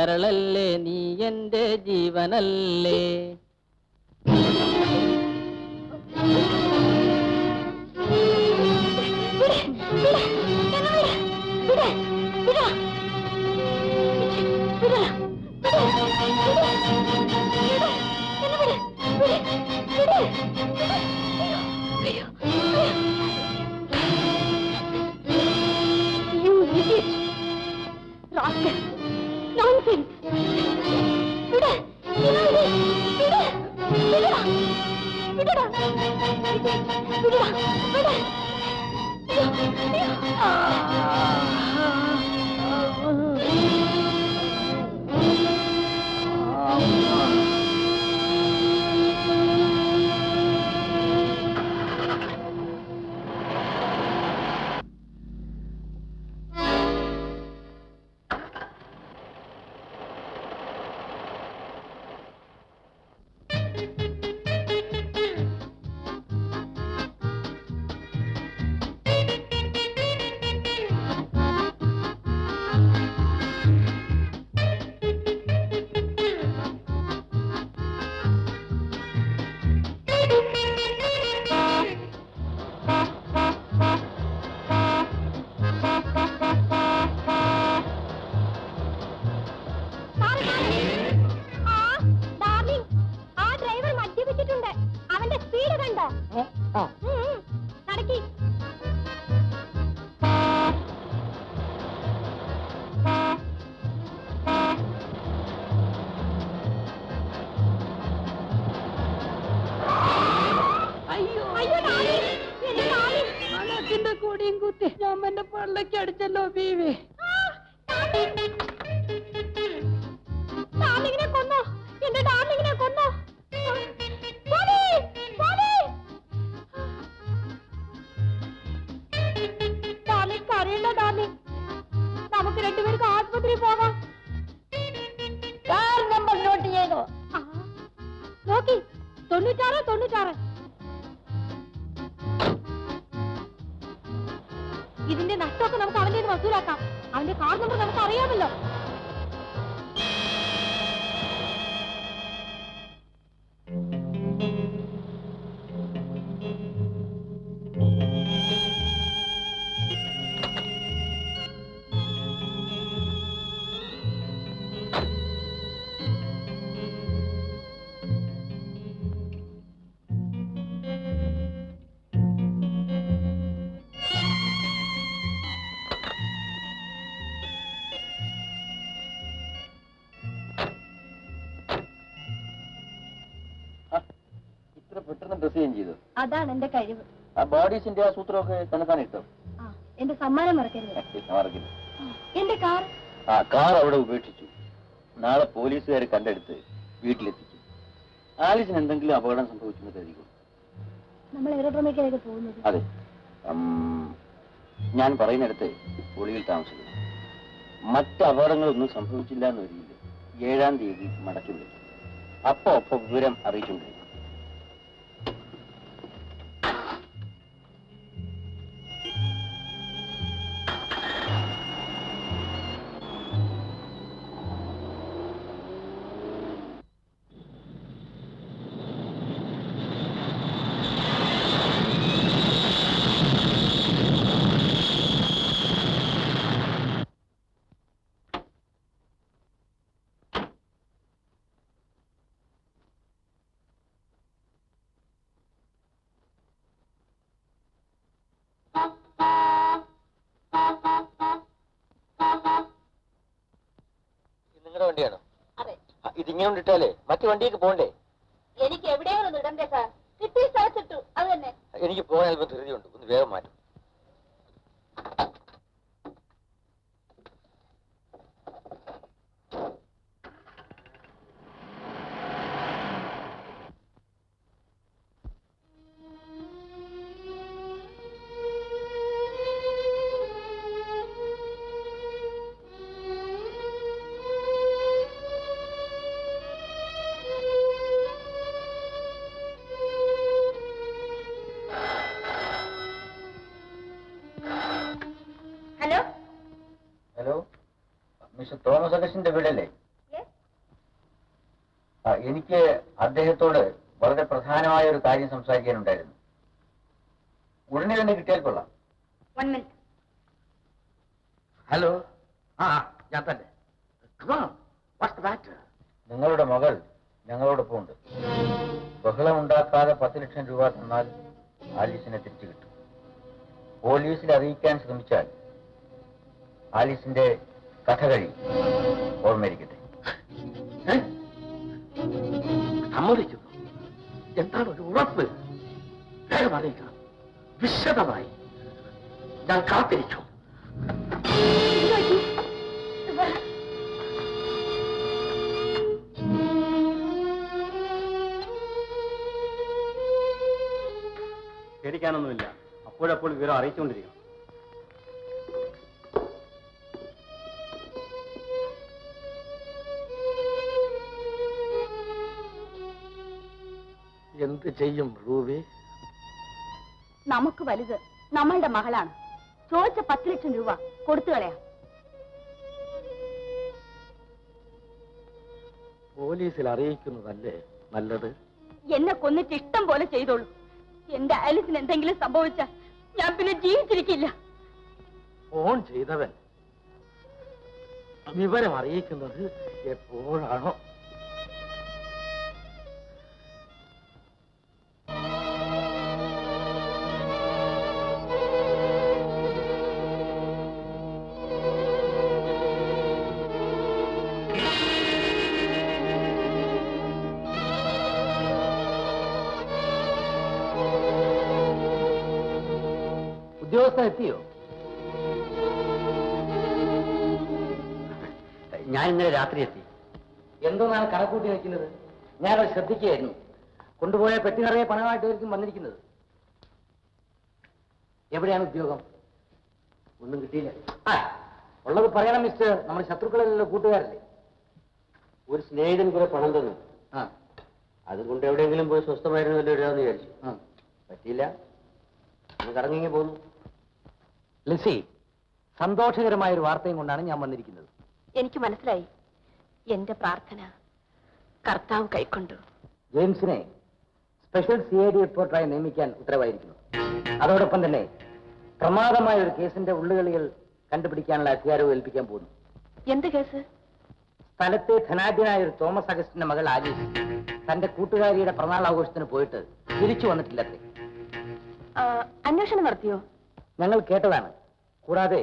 കരളല്ലേ നീ എന്റെ ജീവനല്ലേ. കൂടിയും കുത്തി ഞാൻ എന്റെ പള്ളക്ക് അടിച്ചല്ലോ ബീവി. ഡാർലിങ്ങിനെ കൊന്നോ, എന്റെ ഡാർലിങ്ങിനെ കൊന്നോ. ഡാർലിങ് കരയണ്ട ഡാർലിങ്, നമുക്ക് രണ്ടുപേർക്ക് ആശുപത്രിയിൽ പോകാം. കാർ നമ്പർ നോട്ട് ചെയ്തോ? നോക്കി 96. ഇതിന്റെ നഷ്ടമൊക്കെ നമുക്ക് അവന്റെ വസൂലാക്കാം. അവന്റെ കാർ നമ്പർ നമുക്ക് അറിയാമല്ലോ. പെട്ടെന്ന് ഡ്രസ് ചേഞ്ച് ചെയ്തു. അതാണ് എന്റെ കഴിവ്. ആ ബോഡീസിന്റെ ആ സൂത്രമൊക്കെ തന്നെ ഇട്ടോ? എന്റെ സമ്മാനം മറക്കരുത്. മറക്കില്ല. എന്റെ കാർ ആ കാർ അവിടെ ഉപേക്ഷിച്ചു. നാളെ പോലീസുകാർ കണ്ടെടുത്ത് വീട്ടിലെത്തിക്കും. ആലിസിന് എന്തെങ്കിലും അപകടം സംഭവിച്ചെന്ന് കരുതിക്കും. നമ്മൾ എയറോഡ്രോമിലേക്കാണ് പോകുന്നത്. അതെ, ഞാൻ പറയുന്നിടത്ത് ഒളിയിൽ താമസിക്കുന്നു. മറ്റ് അപകടങ്ങളൊന്നും സംഭവിച്ചില്ല എന്ന് വരില്ല. 7-ാം തീയതി മടക്കി വിളിക്കും. അപ്പൊ വിവരം അറിയിച്ചുകൊണ്ടിരിക്കും. നിങ്ങളുടെ വണ്ടിയാണോ? അതെ. ഇതിങ്ങനെ ഇട്ടാലേ മറ്റു വണ്ടിയൊക്കെ പോകണ്ടേ? എനിക്ക് എവിടെയെങ്കിലും ഇടണ്ടേ സാർ? കിട്ടിയ സ്ഥലത്തിട്ടു, അത് തന്നെ. എനിക്ക് പോകാൻ അല്പം ധൃതിയുണ്ട്. ഒന്ന് വേഗം മാറ്റും. ഹലോ, മിസ്റ്റർ തോമസ് അഗസ്റ്റിന്റെ വീടല്ലേ? എനിക്ക് അദ്ദേഹത്തോട് വളരെ പ്രധാനമായ ഒരു കാര്യം സംസാരിക്കാനുണ്ടായിരുന്നു. ഉടനെ തന്നെ കിട്ടിയാൽ കൊള്ളാം. 1 minute. ഹലോ, ആ ഞാൻ തന്നെ. നിങ്ങളുടെ മകൾ ഞങ്ങളോടൊപ്പം ഉണ്ട്. ബഹളമുണ്ടാക്കാതെ 10 ലക്ഷം രൂപ തന്നാൽ ആലീസിനെ തിരിച്ചു കിട്ടും. പോലീസിൽ അറിയിക്കാൻ ശ്രമിച്ചാൽ ആലീസിന്റെ കഥ കഴിയും. ഓർമ്മയിരിക്കട്ടെ. സമ്മതിക്കുന്നു. എന്താണ് ഒരു ഉറപ്പ്? വേഗം അറിയിക്കണം, വിശദമായി. ഞാൻ കാത്തിരിക്കും. പേടിക്കാനൊന്നുമില്ല. അപ്പോഴപ്പോൾ വിവരം അറിയിച്ചുകൊണ്ടിരിക്കണം. എന്ത് ചെയ്യും റൂബി? നമുക്ക് വലുത് നമ്മളുടെ മകളാണ്. ചോദിച്ച 10 ലക്ഷം രൂപ കൊടുത്തു കളയാം. പോലീസിൽ അറിയിക്കുന്നതല്ലേ നല്ലത്? എന്നെ കൊന്നിട്ട് ഇഷ്ടം പോലെ ചെയ്തോളൂ. എന്റെ ആലിസിന് എന്തെങ്കിലും സംഭവിച്ചാൽ ഞാൻ പിന്നെ ജീവിച്ചിരിക്കില്ല. ഫോൺ ചെയ്തവൻ വിവരം അറിയിക്കുന്നത് എപ്പോഴാണോ? ഉദ്യോഗസ്ഥ എത്തിയോ? ഞാൻ ഇന്നലെ രാത്രി എത്തി. എന്തോന്നാണ് കണക്കൂട്ടി വെക്കുന്നത്? ഞാനത് ശ്രദ്ധിക്കുകയായിരുന്നു. കൊണ്ടുപോയ പെട്ടി നിറയെ പണമായിട്ടായിരിക്കും വന്നിരിക്കുന്നത്. എവിടെയാണ് ഉദ്യോഗം? ഒന്നും കിട്ടിയില്ല. ഉള്ളത് പറയണം മിസ്റ്റർ. നമ്മൾ ശത്രുക്കളല്ലല്ലോ, കൂട്ടുകാരല്ലേ. ഒരു സ്നേഹിതൻ കുറെ പണം തന്നു. അതുകൊണ്ട് എവിടെയെങ്കിലും പോയി സ്വസ്ഥമായിരുന്നല്ലോ ഇടാന്ന് വിചാരിച്ചു. പറ്റിയില്ല. കറങ്ങി പോന്നു. ലിസി, സന്തോഷകരമായ ഒരു വാർത്തയും കൊണ്ടാണ് ഞാൻ വന്നിരിക്കുന്നത്. എനിക്ക് മനസ്സിലായി. എന്റെ പ്രാർത്ഥന കർത്താവ് കൈക്കൊണ്ടു. ജെയിംസിനെ സ്പെഷ്യൽ CID റിപ്പോർട്ടറായി നിയമിക്കാൻ ഉത്തരവായിരിക്കുന്നു. അതോടൊപ്പം തന്നെ പ്രമാദമായ ഒരു കേസിന്റെ ഉള്ളുകളികൾ കണ്ടുപിടിക്കാനുള്ള അധികാരവും ഏൽപ്പിക്കാൻ പോകുന്നു. എന്ത് കേസ്? സ്ഥലത്തെ ധനാഢ്യനായ ഒരു തോമസ് അഗസ്റ്റിന്റെ മകൾ ആലീസ് തന്റെ കൂട്ടുകാരിയുടെ പിറന്നാൾ ആഘോഷത്തിന് പോയിട്ട് തിരിച്ചു വന്നിട്ടില്ലത്രേ. അന്വേഷണം നടത്തിയോ? ഞങ്ങൾ കേട്ടതാണ്. കൂടാതെ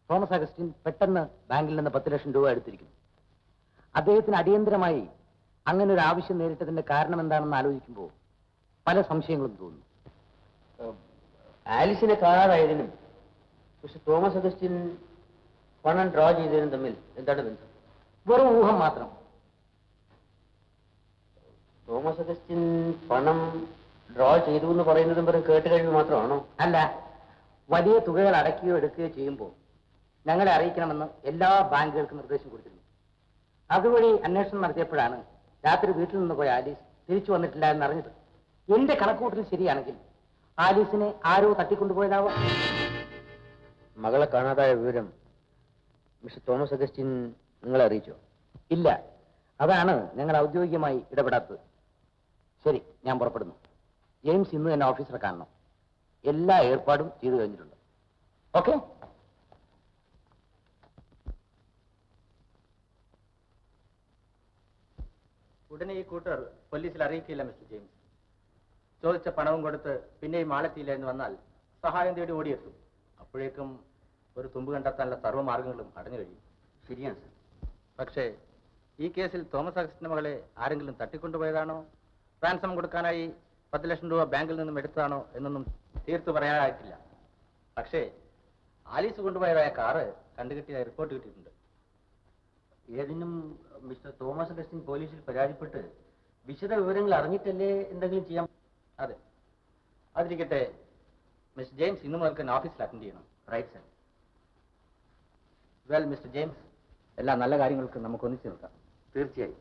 തോമസ് അഗസ്റ്റിൻ പെട്ടെന്ന് ബാങ്കിൽ നിന്ന് 10 ലക്ഷം രൂപ എടുത്തിരിക്കുന്നു. അദ്ദേഹത്തിന് അടിയന്തരമായി അങ്ങനെ ഒരു ആവശ്യം നേരിട്ടതിന്റെ കാരണം എന്താണെന്ന് ആലോചിക്കുമ്പോൾ പല സംശയങ്ങളും തോന്നുന്നു. ആലിസിനെ കാണാതായതിനും പക്ഷെ തോമസ് അഗസ്റ്റിൻ പണം ഡ്രോ ചെയ്തതിനും തമ്മിൽ എന്താണ് ബന്ധം? വെറും ഊഹം മാത്രം. തോമസ് അഗസ്റ്റിൻ പണം ഡ്രോ ചെയ്തു എന്ന് പറയുന്നതും വെറും കേട്ട് കഴിവ് മാത്രമാണോ? അല്ല, വലിയ തുകകൾ അടയ്ക്കുകയോ എടുക്കുകയോ ചെയ്യുമ്പോൾ ഞങ്ങളെ അറിയിക്കണമെന്ന് എല്ലാ ബാങ്കുകൾക്കും നിർദ്ദേശം കൊടുത്തിരുന്നു. അതുവഴി അന്വേഷണം നടത്തിയപ്പോഴാണ് രാത്രി വീട്ടിൽ നിന്ന് പോയ ആലീസ് തിരിച്ചു വന്നിട്ടില്ല എന്നറിഞ്ഞത്. എന്റെ കണക്കൂട്ടൽ ശരിയാണെങ്കിൽ ആലീസിനെ ആരോ തട്ടിക്കൊണ്ടുപോയതാവാം. മകളെ കാണാതായ വിവരം മിസ്റ്റർ തോമസ് അഗസ്റ്റിൻ നിങ്ങളെ അറിയിച്ചോ? ഇല്ല, അതാണ് ഞങ്ങൾ ഔദ്യോഗികമായി ഇടപെടാത്തത്. ശരി, ഞാൻ പുറപ്പെടുന്നു. ജെയിംസ് ഇന്ന് തന്നെ ഓഫീസറെ കാണണം. എല്ലാ ഏർപ്പാടും ചെയ്തു കഴിഞ്ഞിട്ടുണ്ട്. ഓക്കെ? ഉടനെ ഈ കൂട്ടർ പോലീസിൽ അറിയിക്കില്ല മിസ്റ്റർ ജെയിംസ്. ചോദിച്ച പണവും കൊടുത്ത് പിന്നെയും ആളെത്തിയില്ല എന്ന് വന്നാൽ സഹായം തേടി ഓടിയെത്തും. അപ്പോഴേക്കും ഒരു തുമ്പ് കണ്ടെത്താനുള്ള സർവ്വമാർഗങ്ങളും അടഞ്ഞു കഴിയും. ശരിയാണ് സർ. പക്ഷേ ഈ കേസിൽ തോമസ് അഗസ്റ്റിന്റെ മകളെ ആരെങ്കിലും തട്ടിക്കൊണ്ടുപോയതാണോ, ട്രാൻസം കൊടുക്കാനായി 10 ലക്ഷം രൂപ ബാങ്കിൽ നിന്നും എടുത്തതാണോ എന്നൊന്നും തീർത്തു പറയാനായിട്ടില്ല. പക്ഷേ ആലീസ് കൊണ്ടുപോയതായ കാറ് കണ്ടുകിട്ടിയതായി റിപ്പോർട്ട് കിട്ടിയിട്ടുണ്ട്. ഏതിനും മിസ്റ്റർ തോമസ് അഗസ്റ്റിൻ പോലീസിൽ പരാതിപ്പെട്ട് വിശദ വിവരങ്ങൾ അറിഞ്ഞിട്ടല്ലേ എന്തെങ്കിലും ചെയ്യാം? അതെ. അതിരിക്കട്ടെ, മിസ്റ്റർ ജെയിംസ് ഇന്നു മുതൽക്ക് ഓഫീസിൽ അറ്റൻഡ് ചെയ്യണം. Right sir. Well mister James, എല്ലാ നല്ല കാര്യങ്ങൾക്കും നമുക്ക് ഒന്നിച്ചു നിൽക്കാം. തീർച്ചയായും.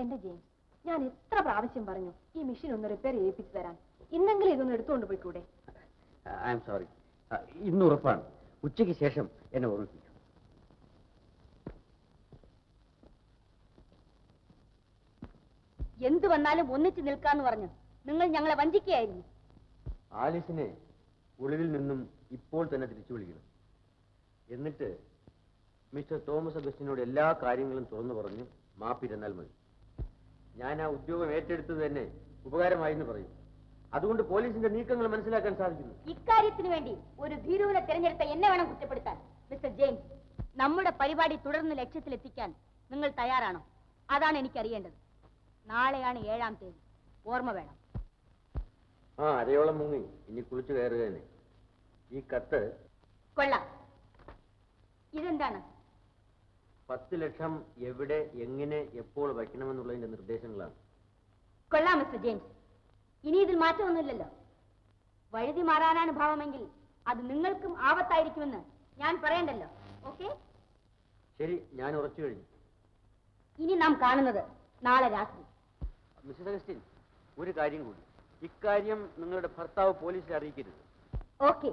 എന്റെ ജെയിംസ്, ഞാൻ എത്ര പ്രാവശ്യം പറഞ്ഞു ഈ മെഷീൻ ഒന്ന് റിപ്പയർ ചെയ്യിപ്പിച്ചു തരാൻ. ഇന്നെങ്കിലും ഇതൊന്ന് എടുത്തുകൊണ്ട് പോയിക്കൂടെ? I am sorry. ഇന്ന് ഉറപ്പാണ്. ഉച്ചയ്ക്ക് ശേഷം എന്നെ ഓർമ്മിപ്പിക്കും. എന്തു വന്നാലും ഒന്നിച്ചു നിൽക്കാന്ന് പറഞ്ഞു നിങ്ങൾ ഞങ്ങളെ വഞ്ചിക്കുകയായിരുന്നു. ആലിസിനെ ഒളിവിൽ നിന്നും ഇപ്പോൾ തന്നെ തിരിച്ചു വിളിക്കണം. എന്നിട്ട് മിസ്റ്റർ തോമസ് അഗസ്റ്റിനോട് എല്ലാ കാര്യങ്ങളും തുറന്നു പറഞ്ഞ് മാപ്പിരുന്നാൽ മതി. ഞാൻ ആ ഉദ്യോഗം ഏറ്റെടുത്തത് തന്നെ ഉപകാരമായി എന്ന് പറയും. അതുകൊണ്ട് പോലീസിന്റെ നീക്കങ്ങൾ മനസ്സിലാക്കാൻ സാധിക്കുന്നു. ഇക്കാര്യത്തിന് വേണ്ടി ഒരു ഭീരുവിനെ തിരഞ്ഞെടുത്ത എന്നെ വേണം കുറ്റപ്പെടുത്താൻ. മിസ്റ്റർ ജെയിംസ്, നമ്മുടെ പരിപാടി തുടർന്ന് ലക്ഷ്യത്തിലെത്തിക്കാൻ നിങ്ങൾ തയ്യാറാണോ? അതാണ് എനിക്കറിയേണ്ടത്. നാളെയാണ് 7-ാം തീയതി. ഓർമ്മ വേണം. അരയോളം മുങ്ങി, ഇനി കുളിച്ചു കയറുക തന്നെ. ഈ കത്ത് കൊള്ളാം. ഇതെന്താണ്? 10 ലക്ഷം എവിടെ, എങ്ങനെ, എപ്പോൾ വയ്ക്കണമെന്നുള്ളതിന്റെ നിർദ്ദേശങ്ങളാണ്. കൊള്ളാം മിസ്റ്റർ ജെയിംസ്. ഇനി ഇതിൽ മാറ്റമൊന്നുമില്ലല്ലോ. വഴുതി മാറാനാണ് ഭാവമെങ്കിൽ അത് നിങ്ങൾക്കും ആപത്തായിരിക്കുമെന്ന് ഞാൻ പറയണ്ടല്ലോ. ഓക്കെ, ശരി, ഞാൻ ഉറച്ചു കഴിഞ്ഞു. ഇനി നാം കാണുന്നത് നാളെ രാത്രി. മിസ്റ്റർ അഗസ്റ്റിൻ, ഒരു കാര്യം കൂടി. ഇക്കാര്യം നിങ്ങളുടെ ഭർത്താവ് പോലീസിൽ അറിയിക്കരുത്. ഓക്കെ.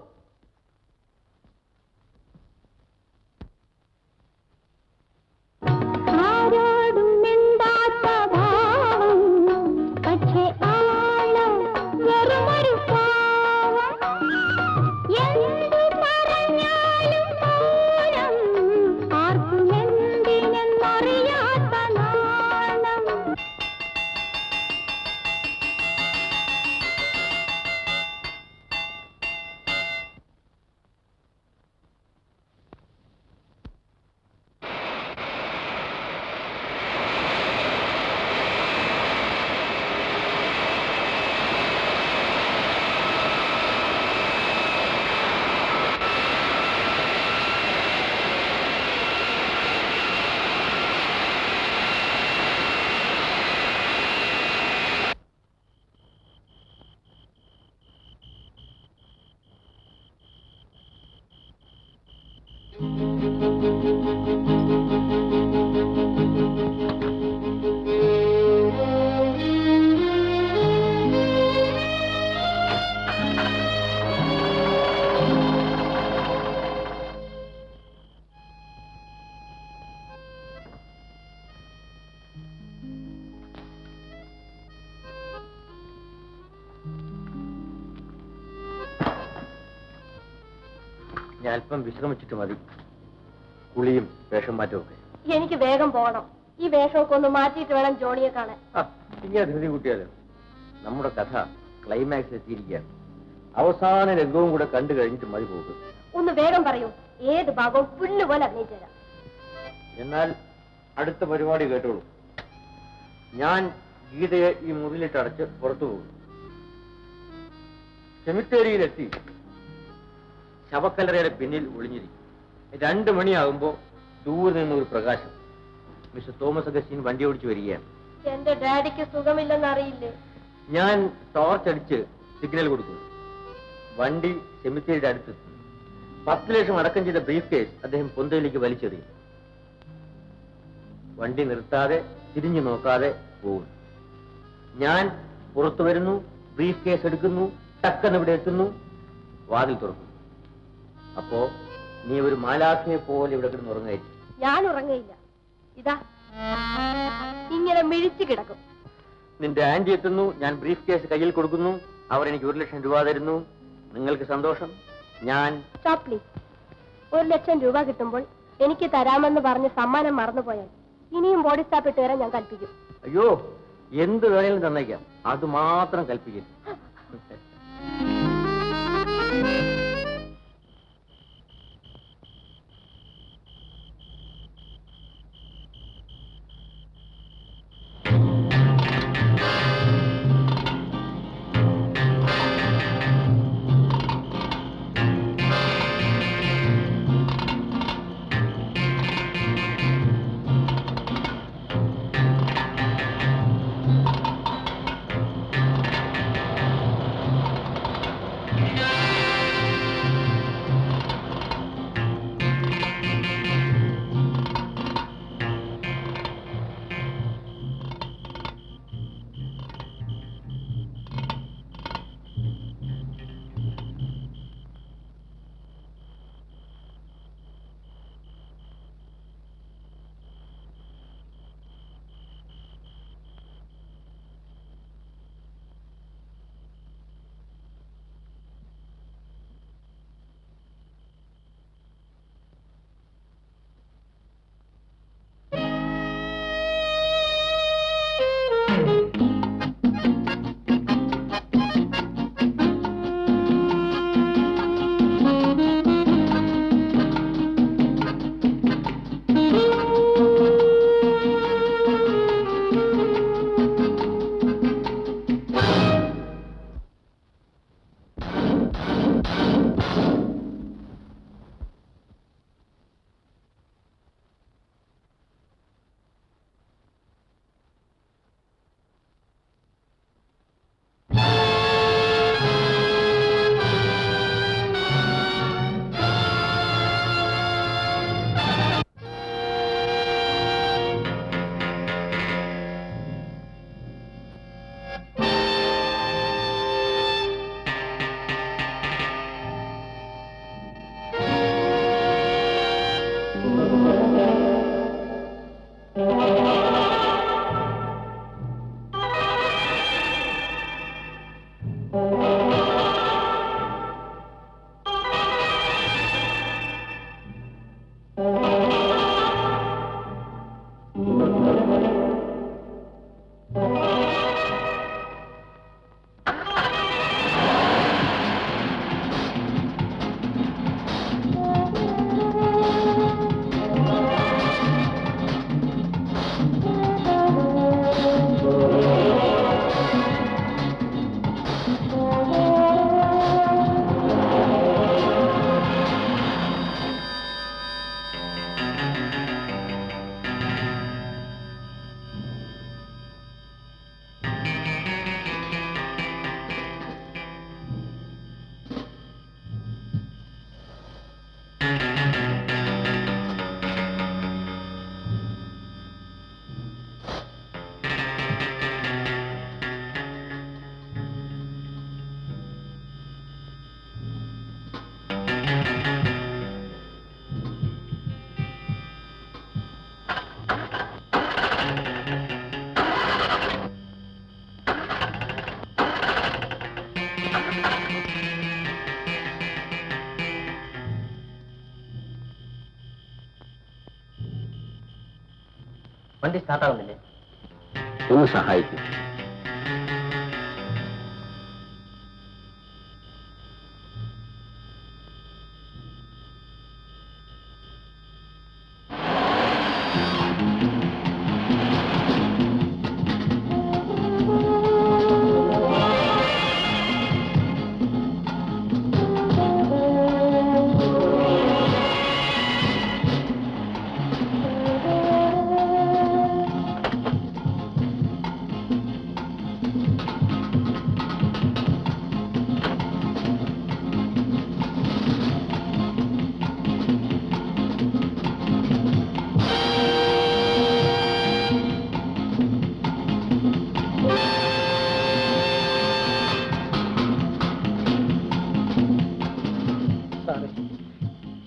ഞാൻ അല്പം വിശ്രമിച്ചിട്ട് മതി കുളിയും വേഷം മാറ്റവും ഒക്കെ. എനിക്ക് വേഗം പോകണം. ഈ വേഷമൊക്കെ ഒന്ന് മാറ്റിയിട്ട് വേണം ജോണിയെ കാണാൻ. ഇങ്ങനെ ധൃതി കൂട്ടിയാലോ? നമ്മുടെ കഥ ക്ലൈമാക്സ് എത്തിയിരിക്കുകയാണ്. അവസാന രംഗവും കൂടെ കണ്ടു കഴിഞ്ഞിട്ട് മതി പോകും. ഒന്ന് വേഗം പറയൂ. ഏത് ഭാഗവും പുല്ലുപോലെ അഭിനയിച്ചുതരാം. എന്നാൽ അടുത്ത പരിപാടി കേട്ടോളൂ. ഞാൻ ഗീതയെ ഈ മുറിയിലിട്ട് അടച്ച് പുറത്തു പോകും. സെമിത്തേരിയിലെത്തി ശവക്കല്ലറയുടെ പിന്നിൽ ഒളിഞ്ഞിരിക്കും. 2 മണിയാകുമ്പോ ദൂരെ നിന്ന് ഒരു പ്രകാശം. മിസ്റ്റർ തോമസ് അഗസ്റ്റിൻ വണ്ടി ഓടിച്ചു വരികയാണ്. എന്റെ ഡാഡിക്ക് സുഖമില്ലെന്ന് അറിയില്ലേ? ഞാൻ ടോർച്ച് അടിച്ച് സിഗ്നൽ കൊടുക്കുന്നു. വണ്ടി സെമിത്തേരിയുടെ അടുത്തെത്തുന്നു. 10 ലക്ഷം അടക്കം ചെയ്ത ബ്രീഫ് കേസ് അദ്ദേഹം പൊന്തയിലേക്ക് വലിച്ചെറിയും. വണ്ടി നിർത്താതെ തിരിഞ്ഞു നോക്കാതെ പോകുന്നു. ഞാൻ പുറത്തു വരുന്നു, ബ്രീഫ് കേസ് എടുക്കുന്നു, ടക്കെന്ന് ഇവിടെ എത്തുന്നു, വാതിൽ തുറക്കുന്നു. അപ്പോ നീ ഒരു മാലാഖയെ പോലെ ഇവിടെ കിടന്ന് ഉറങ്ങായിരിക്കും. ഞാൻ ഉറങ്ങയില്ല. ഇതാ ഇങ്ങനെ മിഴിച്ചു കിടക്കും. നിന്റെ ആന്റി എത്തുന്നു, ഞാൻ ബ്രീഫ് കേസ് കയ്യിൽ കൊടുക്കുന്നു, അവർ എനിക്ക് 1 ലക്ഷം രൂപ തരുന്നു. നിങ്ങൾക്ക് സന്തോഷം. ഞാൻ പ്ലീസ്. 1 ലക്ഷം രൂപ കിട്ടുമ്പോൾ എനിക്ക് തരാമെന്ന് പറഞ്ഞ് സമ്മാനം മറന്നുപോയാൽ ഇനിയും ബോഡി സ്റ്റാഫ് ഇട്ട് വരാൻ ഞാൻ കൽപ്പിക്കും. അയ്യോ, എന്ത് വേണേലും തന്നേക്കാം, അത് മാത്രം കൽപ്പിക്കരുത്. വണ്ടി സ്റ്റാർട്ടാവുന്നില്ലേ? ഒന്ന് സഹായിക്കും.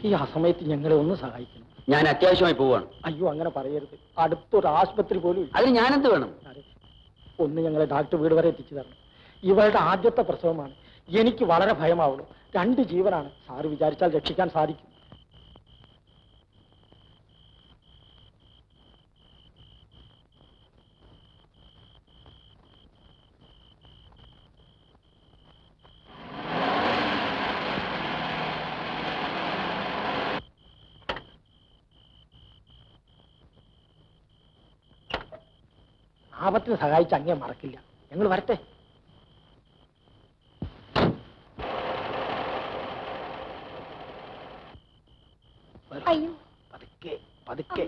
ഈ അസമയത്ത് ഞങ്ങളെ ഒന്ന് സഹായിക്കണം. ഞാൻ അത്യാവശ്യമായി പോവാണ്. അയ്യോ, അങ്ങനെ പറയരുത്. അടുത്തൊരു ആശുപത്രി പോലും ഇല്ല. അതിന് ഞാനെന്ത് വേണം? ഒന്ന് ഞങ്ങളെ ഡാക്ടർ വീട് വരെ എത്തിച്ചു തരണം. ഇവളുടെ ആദ്യത്തെ പ്രസവമാണ്. എനിക്ക് വളരെ ഭയമാവുള്ളൂ. 2 ജീവനാണ്. സാറ് വിചാരിച്ചാൽ രക്ഷിക്കാൻ സാധിക്കും. ആപത്തിന് സഹായിച്ച് അങ്ങേ മറക്കില്ല. ഞങ്ങൾ വരട്ടെ. അയ്യോ, പതുക്കെ പതുക്കെ.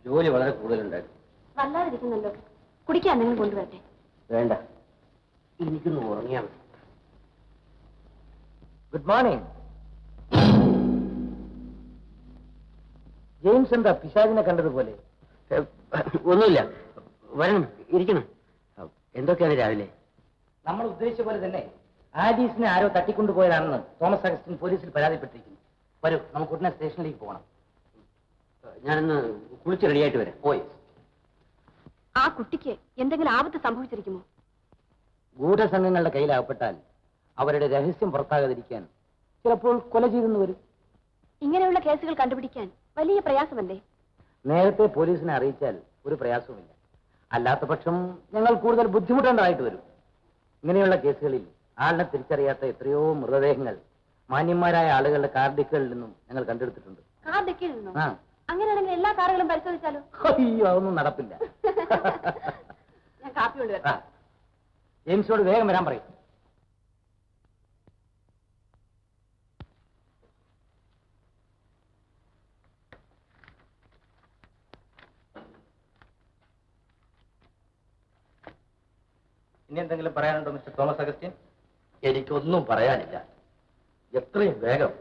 ജോലി വളരെ കൂടുതലുണ്ടായിരുന്നു. വല്ലാതിരിക്കുന്നല്ലോ. കുടിക്കാൻ എന്തെങ്കിലും കൊണ്ടുവരട്ടെ? വേണ്ട, എനിക്കൊന്ന് ഉറങ്ങിയാൽ മതി. Good morning. ജെയിംസ് എന്താ പിശാചിനെ കണ്ടതുപോലെ? ഒന്നുമില്ല, വരണം, ഇരിക്കണം. എന്തൊക്കെയാണ് രാവിലെ? നമ്മൾ ഉദ്ദേശിച്ച പോലെ തന്നെ ആലീസിനെ ആരോ തട്ടിക്കൊണ്ടുപോയതാണെന്ന് തോമസ് അഗസ്റ്റിൻ പോലീസിൽ പരാതിപ്പെട്ടിരിക്കുന്നു. വരൂ, നമുക്ക് ഉടനെ സ്റ്റേഷനിലേക്ക് പോകണം. ഞാനൊന്ന് കുളിച്ച് റെഡിയായിട്ട് വരാം. പോയി. ആ കുട്ടിക്ക് എന്തെങ്കിലും ആപത്ത് സംഭവിച്ചിരിക്കുമോ? ഗൂഢസംഘങ്ങളുടെ കയ്യിലാകപ്പെട്ടാൽ അവരുടെ രഹസ്യം പുറത്താകാതിരിക്കാൻ ചിലപ്പോൾ കൊല ചെയ്തെന്ന് വരും. ഇങ്ങനെയുള്ള കേസുകൾ കണ്ടുപിടിക്കാൻ വലിയ പ്രയാസമല്ലേ? നേരത്തെ പോലീസിനെ അറിയിച്ചാൽ ഒരു പ്രയാസവുമില്ല. അല്ലാത്ത പക്ഷം ഞങ്ങൾ കൂടുതൽ ബുദ്ധിമുട്ടേണ്ടതായിട്ട് വരും. ഇങ്ങനെയുള്ള കേസുകളിൽ ആളിനെ തിരിച്ചറിയാത്ത എത്രയോ മൃതദേഹങ്ങൾ മാന്യന്മാരായ ആളുകളുടെ കാർ ഡിക്കുകളിൽ നിന്നും ഞങ്ങൾ കണ്ടെടുത്തിട്ടുണ്ട്. കാർ ഡിക്കിൽ നിന്നോ? ആ, അങ്ങനെയാണെങ്കിൽ എല്ലാ കാറുകളും പരിശോധിച്ചാലോ? അയ്യോ, അതൊന്നും നടപ്പില്ല. ഞാൻ കാപ്പി കൊണ്ടുവരാം. ജെയിംസോട് വേഗം വരാൻ പറയും. ഇനി എന്തെങ്കിലും പറയാനുണ്ടോ മിസ്റ്റർ തോമസ് അഗസ്റ്റിൻ? എനിക്കൊന്നും പറയാനില്ല. എത്രയും വേഗം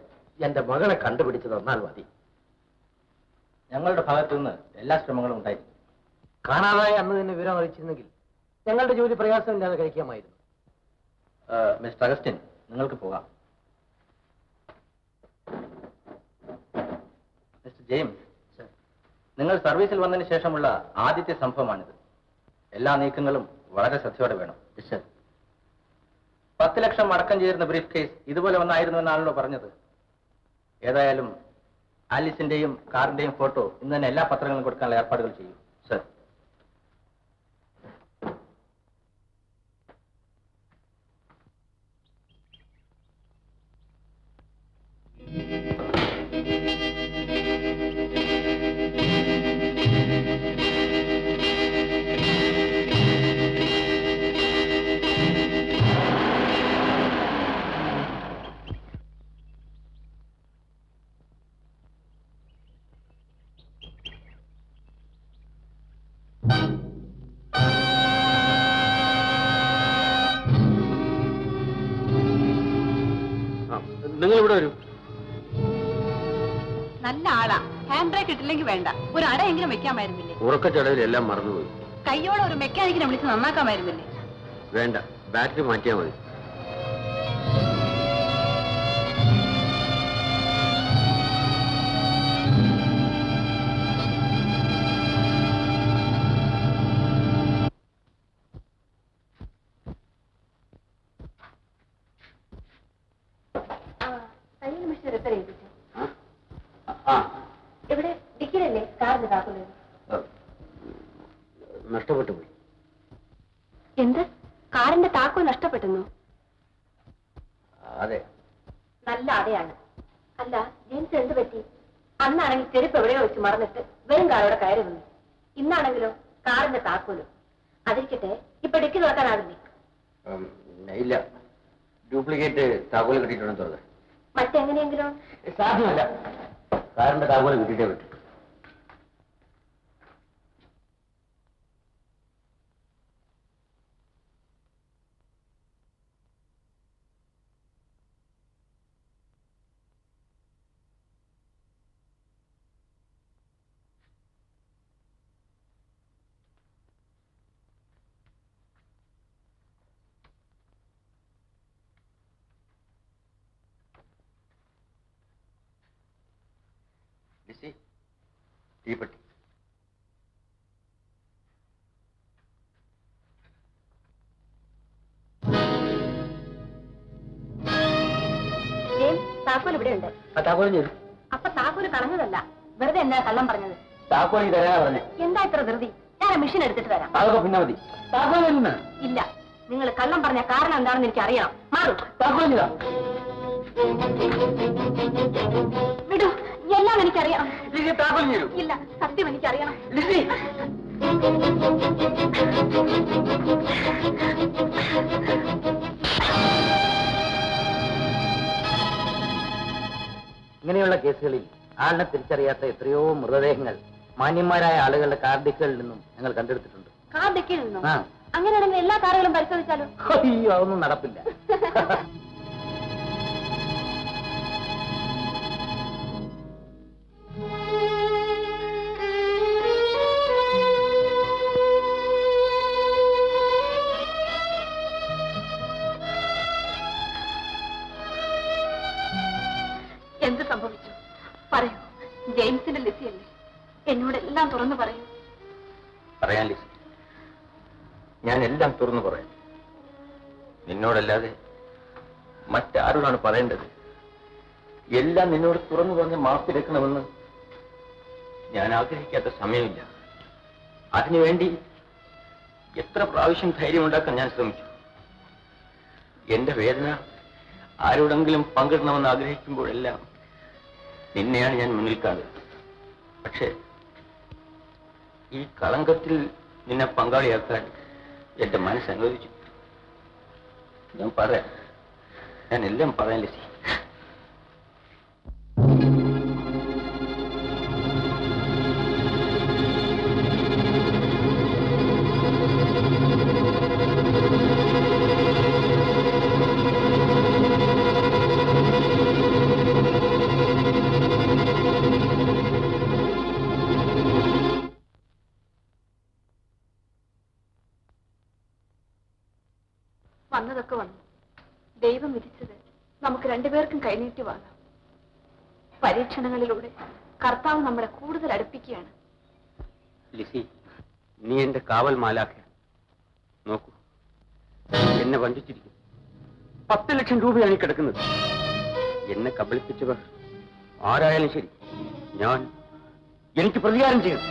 എന്റെ മകളെ കണ്ടുപിടിച്ചു തന്നാൽ മതി. ഞങ്ങളുടെ ഭാഗത്തു നിന്ന് എല്ലാ ശ്രമങ്ങളും ഉണ്ടായിരിക്കും. കാണാതായ അന്ന് തന്നെ വിവരം അറിയിച്ചിരുന്നെങ്കിൽ ഞങ്ങളുടെ ജോലി പ്രയാസമില്ലാതെ കഴിക്കാമായിരുന്നു. മിസ്റ്റർ അഗസ്റ്റിൻ, നിങ്ങൾക്ക് പോകാം. മിസ്റ്റർ ജെയിംസ്, നിങ്ങൾ സർവീസിൽ വന്നതിന് ശേഷമുള്ള ആദ്യത്തെ സംഭവമാണിത്. എല്ലാ നീക്കങ്ങളും വളരെ ശ്രദ്ധയോടെ വേണം. 10 ലക്ഷം അടക്കം ചേരുന്ന ബ്രീഫ് കേസ് ഇതുപോലെ ഒന്നായിരുന്നു എന്നാണല്ലോ പറഞ്ഞത്. ഏതായാലും ആലീസിന്റെയും കാറിന്റെയും ഫോട്ടോ ഇന്ന് തന്നെ എല്ലാ പത്രങ്ങളും കൊടുക്കാനുള്ള ഏർപ്പാടുകൾ ചെയ്യും. സർ. നിങ്ങൾ ഇവിടെ വരൂ. നല്ല ആളാ. ഹാൻഡ് ബ്രേക്ക് ഇട്ടില്ലെങ്കിൽ വേണ്ട, ഒരു അടയെങ്കിലും വെക്കാമായിരുന്നില്ലേ? ഉറക്കച്ചടവിൽ എല്ലാം മറന്നുപോയി. കയ്യോടെ ഒരു മെക്കാനിക്കിനെ വിളിച്ച് നന്നാക്കാമായിരുന്നില്ലേ? വേണ്ട, ബാറ്ററി മാറ്റിയാൽ മതി. ഇവിടെ ഡിക്കിലല്ലേ കാറിന് താക്കുന്നത്? നഷ്ടപ്പെട്ടു പോയി. എന്ത്? കാറിന്റെ താക്കോൽ നഷ്ടപ്പെട്ടെന്നോ? അതെ. നല്ല അടയാണ്. അല്ല, ജെയിംസ് എന്ത് പറ്റി? അന്നാണെങ്കിൽ ചെരുപ്പ് എവിടെയോ വെച്ച് മറന്നിട്ട് വെറും കാറോടെ കയറി വന്നു. ഇന്നാണെങ്കിലോ കാറിന്റെ താക്കോലും. അതിരിക്കട്ടെ, ഇപ്പൊ ഡിക്കി തുറക്കാനാവില്ലേ? ഇല്ല, ഡ്യൂപ്ലിക്കേറ്റ് താക്കോല് കിട്ടിയിട്ടുണ്ടെന്ന് തോന്നുന്നത്. മറ്റെങ്ങനെയെങ്കിലും സാധ്യമല്ല. കാറിന്റെ താക്കോല് കിട്ടിയിട്ടേ പറ്റും. തീപ്പെട്ടി. താക്കോൽ ഇവിടെ ഉണ്ട്. താക്കോലും ചെയ്തു. അപ്പൊ താക്കോല് കളഞ്ഞതല്ല, വെറുതെ എന്നാ കള്ളം പറഞ്ഞത്? താക്കോലി തരാനാ പറഞ്ഞേ. എന്താ ഇത്ര ധൃതി? ഞാൻ മെഷീൻ എടുത്തിട്ട് തരാം. അതൊക്കെ പിന്നെ മതി. താക്കോലില്ല. ഇല്ല, നിങ്ങൾ കള്ളം പറഞ്ഞ കാരണം എന്താണെന്ന് എനിക്ക് അറിയണം. മാറും. താക്കോലി വിടൂ, എല്ലാം എനിക്കറിയാം. താക്കോലി ചെയ്തു. ഇല്ല, സത്യം എനിക്കറിയണം. ഇങ്ങനെയുള്ള കേസുകളിൽ ആളിനെ തിരിച്ചറിയാത്ത എത്രയോ മൃതദേഹങ്ങൾ മാന്യന്മാരായ ആളുകളുടെ കാർ ഡിക്കുകളിൽ നിന്നും ഞങ്ങൾ കണ്ടെടുത്തിട്ടുണ്ട്. കാർ ഡിക്കിൽ നിന്നോ? അങ്ങനെയാണെങ്കിൽ എല്ലാ കാറുകളും പരിശോധിച്ചാലോ? അയ്യോ, അതൊന്നും നടപ്പില്ല. എന്ത് സംഭവിച്ചു? പറയൂ. ജെയിംസിന്റെ ലിസിയല്ലേ? എന്നോടെല്ലാം തുറന്നു പറയൂ. പറയാൻ ലിസി, ഞാൻ എല്ലാം തുറന്നു പറയാം. നിന്നോടല്ലാതെ മറ്റാരോടാണ് പറയേണ്ടത്? എല്ലാം നിന്നോട് തുറന്നു പറഞ്ഞ് മാപ്പിലെക്കണമെന്ന് ഞാൻ ആഗ്രഹിക്കാത്ത സമയമില്ല. അതിനുവേണ്ടി എത്ര പ്രാവശ്യം ധൈര്യമുണ്ടാക്കാൻ ഞാൻ ശ്രമിച്ചു. എന്റെ വേദന ആരോടെങ്കിലും പങ്കിടണമെന്ന് ആഗ്രഹിക്കുമ്പോഴെല്ലാം നിന്നെയാണ് ഞാൻ മുന്നിൽ കാണുന്നത്. പക്ഷേ ഈ കളങ്കത്തിൽ നിന്നെ പങ്കാളിയാക്കാൻ എന്റെ മനസ്സ് അനുവദിച്ചു. ഞാൻ പറയാം, ഞാൻ എല്ലാം പറയാൻ ലിസി. വന്നതൊക്കെ വന്നു. ദൈവം വിധിച്ചത് നമുക്ക് രണ്ടുപേർക്കും കൈനീട്ടി വാങ്ങാം. പരീക്ഷണങ്ങളിലൂടെ കർത്താവ് നമ്മളെ കൂടുതൽ അടുപ്പിക്കുകയാണ്. ലിസി, നീ എന്റെ കാവൽ മാലാഖ. നോക്കൂ, എന്നെ വഞ്ചിച്ചിരിക്കും. 10 ലക്ഷം രൂപയാണ് ഈ കിടക്കുന്നത്. എന്നെ കബളിപ്പിച്ചവർ ആരായാലും ശരി, എനിക്ക് പ്രതികാരം ചെയ്യണം.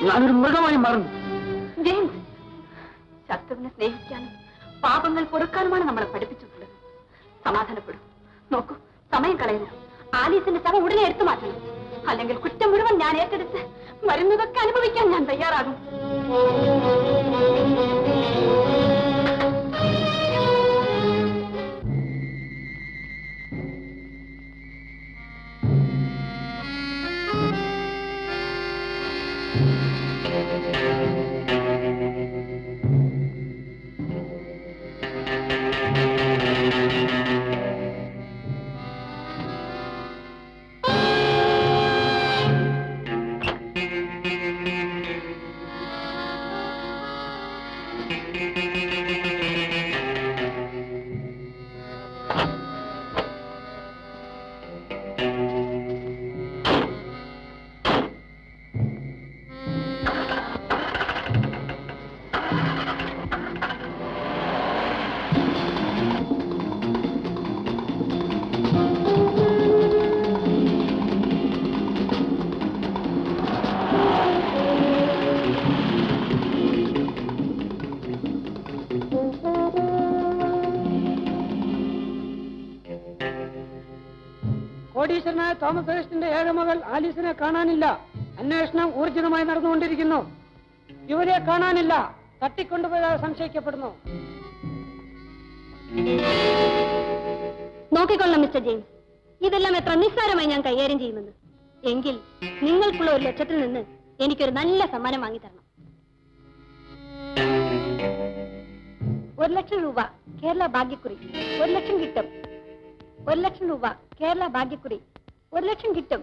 ഞാനൊരു മൃഗമായി മാറുന്നു. ജെയിംസ്, ശത്രുവിനെ സ്നേഹിക്കാനും പാപങ്ങൾ പൊറുക്കാനുമാണ് നമ്മളെ പഠിപ്പിച്ചിട്ടുള്ളത്. സമാധാനപ്പെടും. നോക്കൂ, സമയം കളയുന്നു. ആലീസിന്റെ ശവം ഉടനെ എടുത്തു മാറ്റണം. അല്ലെങ്കിൽ കുറ്റം മുഴുവൻ ഞാൻ ഏറ്റെടുത്ത് വരുന്നതൊക്കെ അനുഭവിക്കാൻ ഞാൻ തയ്യാറാകും. കോടീശ്വരനായ തോമസ് അഗസ്റ്റിന്റെ ഏക മകൾ ആലീസിനെ കാണാനില്ല. അന്വേഷണം ഊർജിതമായി നടന്നുകൊണ്ടിരിക്കുന്നു. ഇവരെ കാണാനില്ല. തട്ടിക്കൊണ്ടുപോയതായി സംശയിക്കപ്പെടുന്നു. നോക്കിക്കൊള്ളാം മിസ്റ്റർ ജെയിംസ്, ഇതെല്ലാം എത്ര നിസ്സാരമായി ഞാൻ കൈകാര്യം ചെയ്യുമെന്ന്. എങ്കിൽ നിങ്ങൾക്കുള്ള 1 ലക്ഷത്തിൽ നിന്ന് എനിക്കൊരു നല്ല സമ്മാനം വാങ്ങിത്തരണം. 1 ലക്ഷം രൂപ കേരള ഭാഗ്യക്കുറി. 1 ലക്ഷം കിട്ടും. 1 ലക്ഷം രൂപ കേരള ഭാഗ്യക്കുറി. 1 ലക്ഷം കിട്ടും.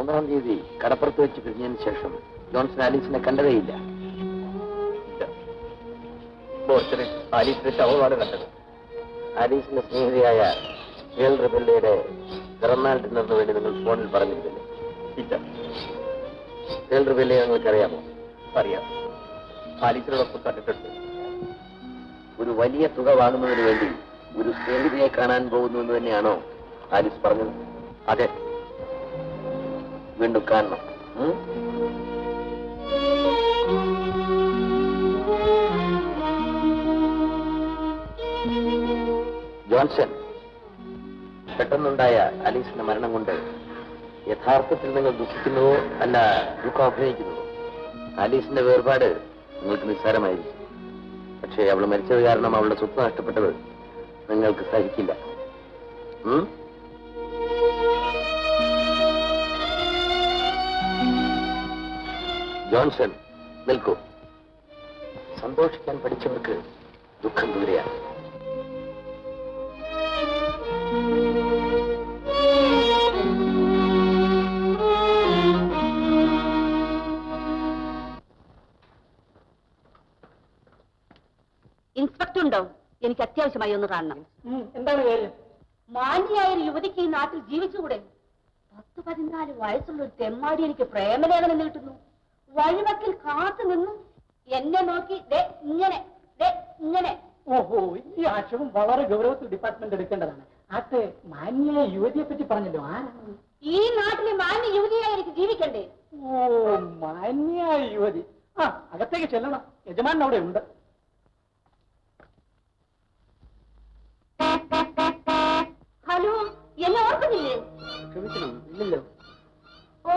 3-ാം തീയതി കടപ്പുറത്ത് വെച്ച് പിരിഞ്ഞതിന് ശേഷം ജോൺസൺ ആലീസിനെ കണ്ടതേയില്ല. ബോർച്ചറിൽ ആലീസിന്റെ ശവമാണ് കണ്ടത്. ആലീസിന്റെ സ്നേഹിതയായ ഏൽ റിബല്ലയുടെ പിറന്നാൾ ഡിന്നറിന് വേണ്ടി നിങ്ങൾ ഫോണിൽ പറഞ്ഞിരുന്നില്ലേ? ഇല്ല. ഏൽ റിബല്ലയെ നിങ്ങൾക്കറിയാമോ? അറിയാം. ആലീസിനോടൊപ്പം കണ്ടിട്ടുണ്ട്. ഒരു വലിയ തുക വാങ്ങുന്നതിന് വേണ്ടി ഒരു സ്നേഹിതയെ കാണാൻ പോകുന്നു എന്ന് തന്നെയാണോ ആലീസ് പറഞ്ഞത്? അതെ. വീണ്ടും കാണണം. ജോൺസൺ, പെട്ടെന്നുണ്ടായ ആലീസിന്റെ മരണം കൊണ്ട് യഥാർത്ഥത്തിൽ നിങ്ങൾ ദുഃഖിക്കുന്നുവോ അല്ല ദുഃഖം അഭിനയിക്കുന്നുവോ? ആലീസിന്റെ വേർപാട് നിങ്ങൾക്ക് നിസ്സാരമായിരിക്കും. പക്ഷേ അവൾ മരിച്ചത് കാരണം അവളുടെ സ്വത്ത് നഷ്ടപ്പെട്ടത് നിങ്ങൾക്ക് സഹിക്കില്ല. ജോൺസൺ, നിൽക്കൂ. സന്തോഷിക്കാൻ പഠിച്ചവർക്ക് ദുഃഖം ദൂരെയാണ്. ഇൻസ്പെക്ടർ ഉണ്ടോ? എനിക്ക് അത്യാവശ്യമായി ഒന്ന് കാണണം. എന്താണ് കാര്യം? മാന്യയായ ഒരു യുവതിക്ക് ഈ നാട്ടിൽ ജീവിച്ചുകൂടെ? 10-14 വയസ്സുള്ള ഒരു തെമ്മാടി എനിക്ക് പ്രേമലേഖനം കിട്ടുന്നു. വഴിവക്കിൽ കാത്തു നിന്നു എന്നെ നോക്കി ഇങ്ങനെ. ഓഹോ, ഈ ആശയം വളരെ ഗൗരവത്തിൽ ഡിപ്പാർട്ട്മെന്റ് എടുക്കേണ്ടതാണ്. ആട്ടെ, മാന്യയായ യുവതിയെ പറ്റി പറഞ്ഞല്ലോ, ആരാണ്? ഈ നാട്ടിലെ മാന്യ യുവതിയായി എനിക്ക് ജീവിക്കണ്ടേ? ഓ, മാന്യയായ യുവതി. അകത്തേക്ക് ചെല്ലണം, യജമാനൻ അവിടെ ഉണ്ട്. ഹലോ, എന്നെ ഓർക്കുന്നില്ലേ? ക്ഷമിക്കണം, ഇല്ലല്ലോ. ഓ,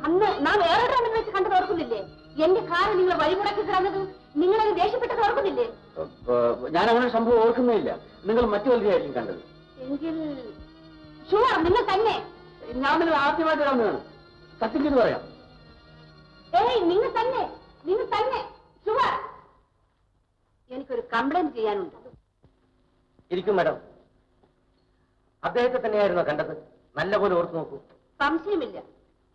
അന്ന് നാം വേറെ ടൗണിൽ വെച്ച് കണ്ടത് ഓർക്കുന്നില്ലേ? എന്റെ കാറ് നിങ്ങൾ വഴിമുടക്കി കിടന്നത് നിങ്ങളത് ദേഷ്യപ്പെട്ടത് ഓർക്കുന്നില്ലേ? ഞാൻ അങ്ങനെ സംഭവം ഓർക്കുന്നില്ല. നിങ്ങൾ മറ്റു വലുതായിരിക്കും കണ്ടത്. എങ്കിൽ ഷുവർ നിങ്ങൾ തന്നെ. ഞാൻ നിങ്ങൾ ആദ്യമായിട്ട് കാണുന്നതാണ്. സത്യം ചെയ്ത് പറയാം. ഏയ്, നിങ്ങൾ തന്നെ ഷുവർ. എനിക്കൊരു കംപ്ലൈന്റ് ചെയ്യാനുണ്ട്. ഇരിക്കും മാഡം. അദ്ദേഹത്തെ തന്നെയായിരുന്നോ കണ്ടത്? നല്ലപോലെ ഓർത്തു നോക്കൂ. സംശയമില്ല,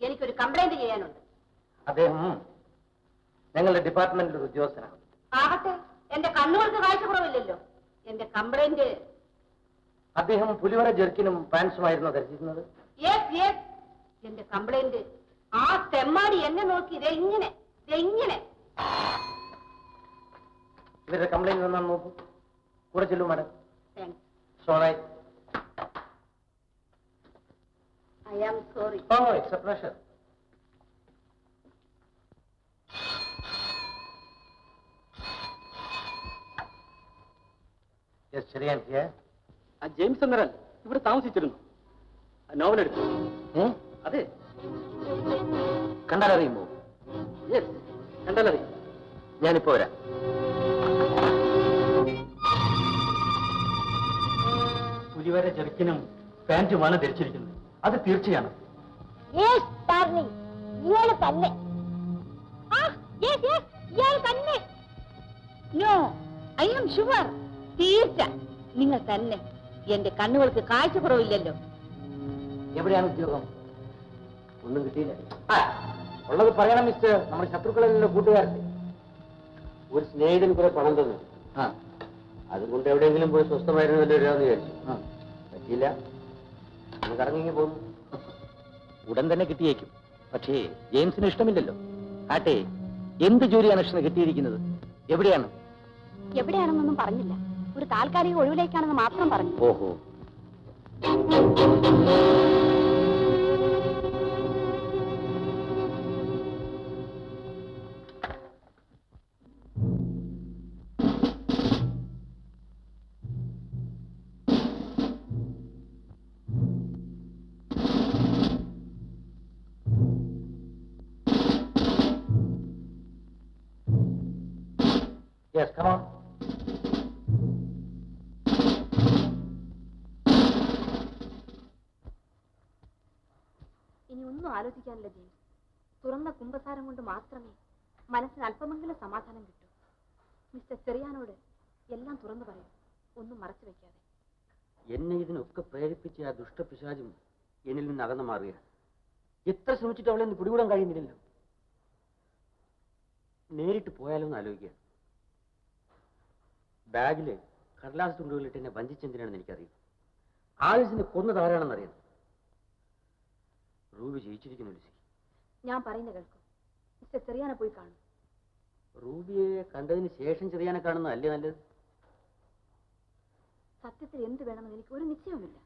എനിക്കൊരു കംപ്ലൈന്റ് ചെയ്യാനുണ്ട്. അദ്ദേഹം ഞങ്ങളുടെ ഡിപ്പാർട്ട്മെന്റിൽ ഒരു ഉദ്യോഗസ്ഥനാണ്. ആകട്ടെ, എന്റെ കണ്ണുകൾക്ക് കാഴ്ചക്കുറവില്ലല്ലോ. എന്റെ കംപ്ലൈന്റ്, അദ്ദേഹം പുലിവറ ജെർക്കിനും പാൻസുമായിരുന്നു ധരിച്ചിരുന്നത്. എന്റെ കംപ്ലൈന്റ്, ആ തെമ്മാടി എന്നെ നോക്കി ഇങ്ങനെ. ഇവരുടെ കംപ്ലൈന്റ് വന്നാൽ നോക്കൂ. കൂടെ ചെല്ലൂ madam. Thanks. I am sorry. Oh, it's a pleasure. Yes, ശരിയാണ്. ആ ജെയിംസ് എന്നൊരാൾ ഇവിടെ താമസിച്ചിരുന്നു. നോവൽ എടുത്തു. അതെ, കണ്ടാലറിയുമോ? യെസ്, കണ്ടാലറിയും. ഞാനിപ്പോ വരാം. പുലിവര ചെറുക്കിനും പാൻറ്റുമാണ് ധരിച്ചിരിക്കുന്നത്. അത് തീർച്ചയാണ്. ഇയാള് തന്നെ. No, I am sure. തീർച്ച നിങ്ങൾ തന്നെ. എന്റെ കണ്ണുകൾക്ക് കാഴ്ചക്കുറവില്ലല്ലോ. എവിടെയാണ് ഉദ്യോഗം? ഒന്നും കിട്ടിയില്ല. ഉള്ളത് പറയണം മിസ്റ്റർ. നമ്മുടെ ശത്രുക്കളല്ലോ കൂട്ടുകാരല്ലേ. ഒരു സ്നേഹിതന് കുറെ പണം തന്നു. അതുകൊണ്ട് എവിടെയെങ്കിലും പോയി സ്വസ്ഥമായിരുന്നല്ലോ വരാമെന്ന് വിചാരിച്ചു. പറ്റിയില്ല. കറങ്ങി പോകുന്നു. ഉടൻ തന്നെ കിട്ടിയേക്കും. പക്ഷേ ജെയിംസിന് ഇഷ്ടമില്ലല്ലോ. ആട്ടെ, എന്ത് ജോലിയാണ് ഇഷ്ടം കിട്ടിയിരിക്കുന്നത്? എവിടെയാണെന്നൊന്നും പറഞ്ഞില്ല. ഒരു താൽക്കാലിക ഒഴിവിലേക്കാണെന്ന് മാത്രം പറഞ്ഞു. ഓഹോ. Yes, come on. ഇനി ഒന്നും ആലോചിക്കാനില്ല ജെയിംസ്. തുറന്ന കുമ്പസാരം കൊണ്ട് മാത്രമേ മനസ്സിന് അല്പമെങ്കിലും സമാധാനം കിട്ടൂ. മിസ്റ്റർ ചെറിയാനോട് എല്ലാം തുറന്നു പറയൂ, ഒന്നും മറച്ചു വെക്കാതെ. എന്നെ ഇതിനൊക്കെ പ്രേരിപ്പിച്ച ആ ദുഷ്ടപിശാചും എന്നിൽ നിന്ന് അകന്നു മാറുക. എത്ര ശ്രമിച്ചിട്ട് അവളെ ഒന്ന് പിടികൂടാൻ കഴിയുന്നില്ലല്ലോ. നേരിട്ട് പോയാലോ എന്ന് ആലോചിക്കുക. ബാഗില് കടലാസ് തുണ്ടുകളിട്ട് എന്നെ വഞ്ചിച്ചെന്തിനാണെന്ന് എനിക്കറിയാം. ആയുസിനെ കൊന്നതാരാണെന്നറിയാം. റൂബി ജയിച്ചിരിക്കുന്നു ലിസി. ഞാൻ പറയുന്ന കേൾക്കും. മിസ്റ്റർ ചെറിയാനെ പോയി കാണും. റൂബിയെ കണ്ടതിന് ശേഷം ചെറിയാനെ കാണുന്നതല്ലേ നല്ലത്? സത്യത്തിൽ എന്ത് വേണമെന്ന് എനിക്ക് ഒരു നിശ്ചയവുമില്ല.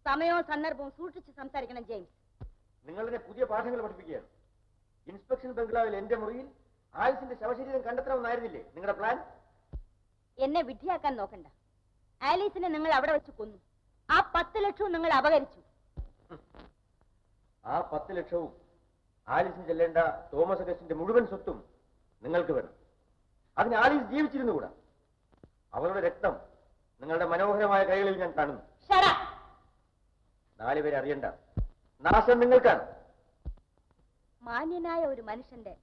സമയവും സന്ദർഭവും സൂക്ഷിച്ച് സംസാരിക്കണം ജെയിംസ്. നിങ്ങളിനെ പുതിയ പാഠങ്ങൾ പഠിപ്പിക്കുകയാണ്. ഇൻസ്പെക്ഷൻ ബംഗ്ലാവിൽ എന്റെ മുറിയിൽ ആയുസിന്റെ ശവശരീരം കണ്ടെത്തണമെന്നായിരുന്നില്ലേ നിങ്ങളുടെ പ്ലാൻ? എന്നെ വിഡ്ഢിയാക്കാൻ നോക്കണ്ട. ആലീസിനെ നിങ്ങൾ അവിടെ വെച്ച് കൊന്നു. ആ 10 ലക്ഷവും നിങ്ങൾ അപഹരിച്ചു. ആ 10 ലക്ഷവും ആലീസിന് ചെല്ലേണ്ട തോമസ് അഗസ്റ്റിന്റെ മുഴുവൻ സ്വത്തും നിങ്ങൾക്ക് വേണം. അതിന് ആലീസ് ജീവിച്ചിരുന്നുകൂടാ. അവളുടെ രക്തം നിങ്ങളുടെ മനോഹരമായ കൈകളിൽ ഞാൻ കാണുന്നു. 4 പേരെ അറിയണ്ട. നാശം നിങ്ങൾക്കാണ്. മാന്യനായ ഒരു മനുഷ്യന്റെ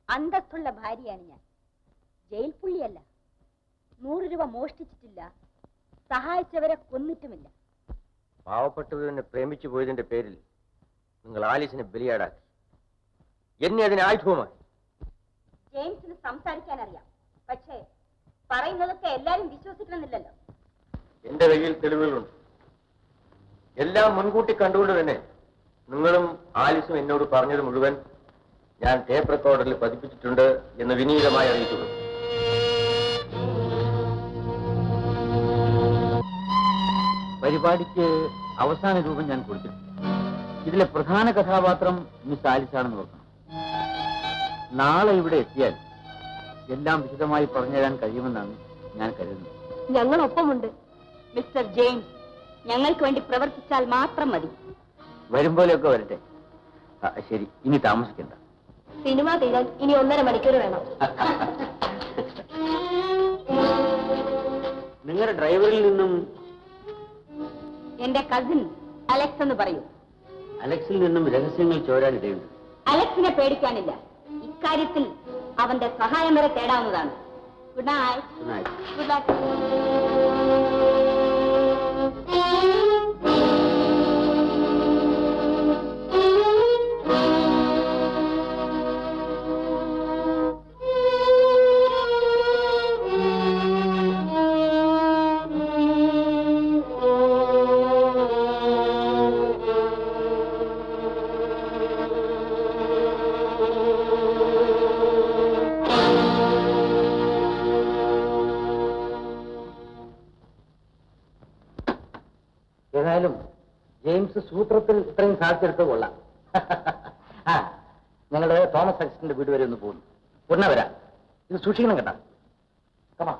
അന്തസ്സുള്ള ഭാര്യയാണ് ഞാൻ. ജയിൽ പുള്ളിയല്ല. 100 രൂപ മോഷ്ടിച്ചിട്ടില്ല. സഹായിച്ചവരെ കൊന്നിട്ടുമില്ല. പാവപ്പെട്ടവരെന്നെ പ്രേമിച്ചു പോയതിന്റെ പേരിൽ നിങ്ങൾ ആലീസിനെ ബലിയാടാക്കി. എന്നെ അതിന് ആയുധവുമായി. ജെയിംസിന് സംസാരിക്കാൻ അറിയാം. പക്ഷേ പറയുന്നതൊക്കെ എല്ലാരും വിശ്വസിക്കണമെന്നില്ലല്ലോ. എന്റെ കയ്യിൽ തെളിവുകളുണ്ട്. എല്ലാം മുൻകൂട്ടി കണ്ടുകൊണ്ട് തന്നെ നിങ്ങളും ആലീസും എന്നോട് പറഞ്ഞത് മുഴുവൻ ഞാൻ ടേപ്പ് റെക്കോർഡറിൽ പതിപ്പിച്ചിട്ടുണ്ട് എന്ന് വിനീതമായി അറിയിക്കുന്നു. പരിപാടിക്ക് അവസാന രൂപം ഞാൻ കൊടുത്തിട്ടുണ്ട്. ഇതിലെ പ്രധാന കഥാപാത്രം മിസ് ആലിസാണെന്ന് ഓർക്കണം. നാളെ ഇവിടെ എത്തിയാൽ എല്ലാം വിശദമായി പറഞ്ഞുതരാൻ കഴിയുമെന്നാണ് ഞാൻ കരുതുന്നത്. ഞങ്ങളൊപ്പമുണ്ട് മിസ്റ്റർ ജെയിംസ്. ഞങ്ങൾക്ക് വേണ്ടി പ്രവർത്തിച്ചാൽ മാത്രം മതി. വരുമ്പോലെയൊക്കെ വരട്ടെ. ശരി, ഇനി താമസിക്കണ്ട. സിനിമ തീരാൻ ഇനി 1.5 മണിക്കൂർ വേണം. നിങ്ങളുടെ ഡ്രൈവറിൽ നിന്നും എന്റെ കസിൻ അലക്സ് എന്ന് പറയൂ. അലക്സിൽ നിന്നും രഹസ്യങ്ങൾ ചോരാനിടയുണ്ട്. അലക്സിനെ പേടിക്കാനില്ല. ഇക്കാര്യത്തിൽ അവന്റെ സഹായം വരെ തേടാവുന്നതാണ്. Good night. Good night. Good luck. ഏതായാലും ജെയിംസ് സൂത്രത്തിൽ ഇത്രയും സാധിച്ചെടുത്ത് കൊള്ളാം. ആ, ഞങ്ങള് തോമസ് അഗസ്റ്റിന്റെ വീട് വരെ ഒന്ന് പോകുന്നു. ഉടനെ വരാം. ഇത് സൂക്ഷിക്കണം കേട്ടാ. കമാ.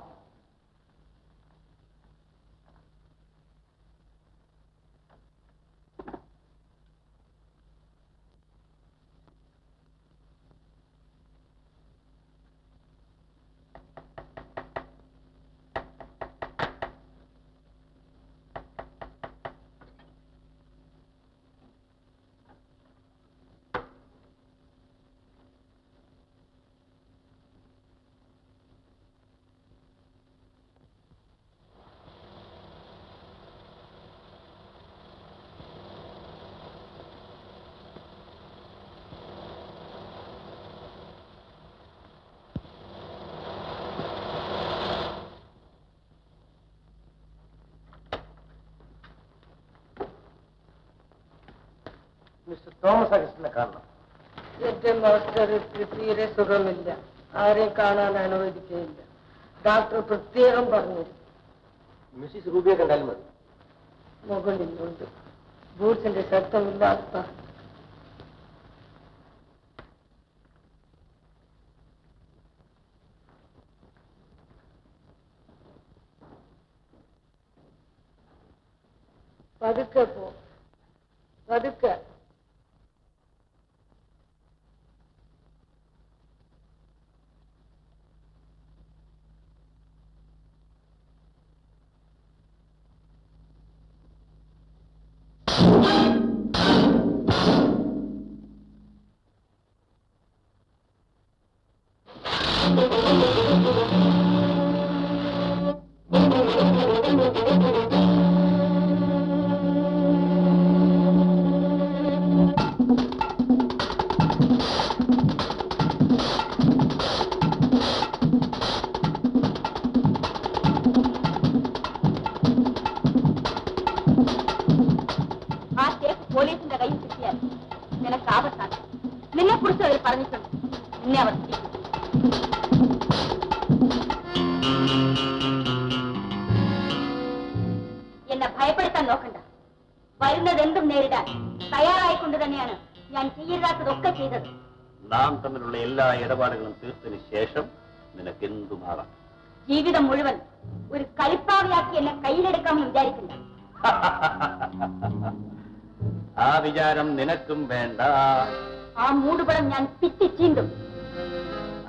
മിസ്റ്റർ തോമസ് അഗസ്റ്റിനെ കാണണം. എന്റെ മാസ്റ്റർക്ക് തീരെ സുഖമില്ല. ആരെയും കാണാൻ അനുവദിക്കുകയില്ല. ഡോക്ടർ പ്രത്യേകം പറഞ്ഞു. മിസ്സിസ് റൂബിയെ കണ്ടാലും മതി. മുകളിലുണ്ട്. ബൂട്ട്സിന്റെ ശബ്ദമില്ലാത്ത പതുക്കെ പോ. പതുക്കെ. എന്നെ ഭയപ്പെടുത്താൻ നോക്കണ്ട. വരുന്നതെന്തും നേരിടാൻ തയ്യാറായിക്കൊണ്ട് തന്നെയാണ് ഞാൻ ചെയ്യരുതാത്തതൊക്കെ ചെയ്തത്. നാം തമ്മിലുള്ള എല്ലാ ഇടപാടുകളും തീർത്തതിന് ശേഷം നിനക്ക് എന്തുമാറാം. ജീവിതം മുഴുവൻ ഒരു കളിപ്പാവിയാക്കി എന്നെ കയ്യിലെടുക്കാമെന്ന് വിചാരിക്കണ്ട. ആ വിചാരം നിനക്കും വേണ്ട. ആ മൂടുപടം ഞാൻ പിറ്റിച്ചീണ്ടും.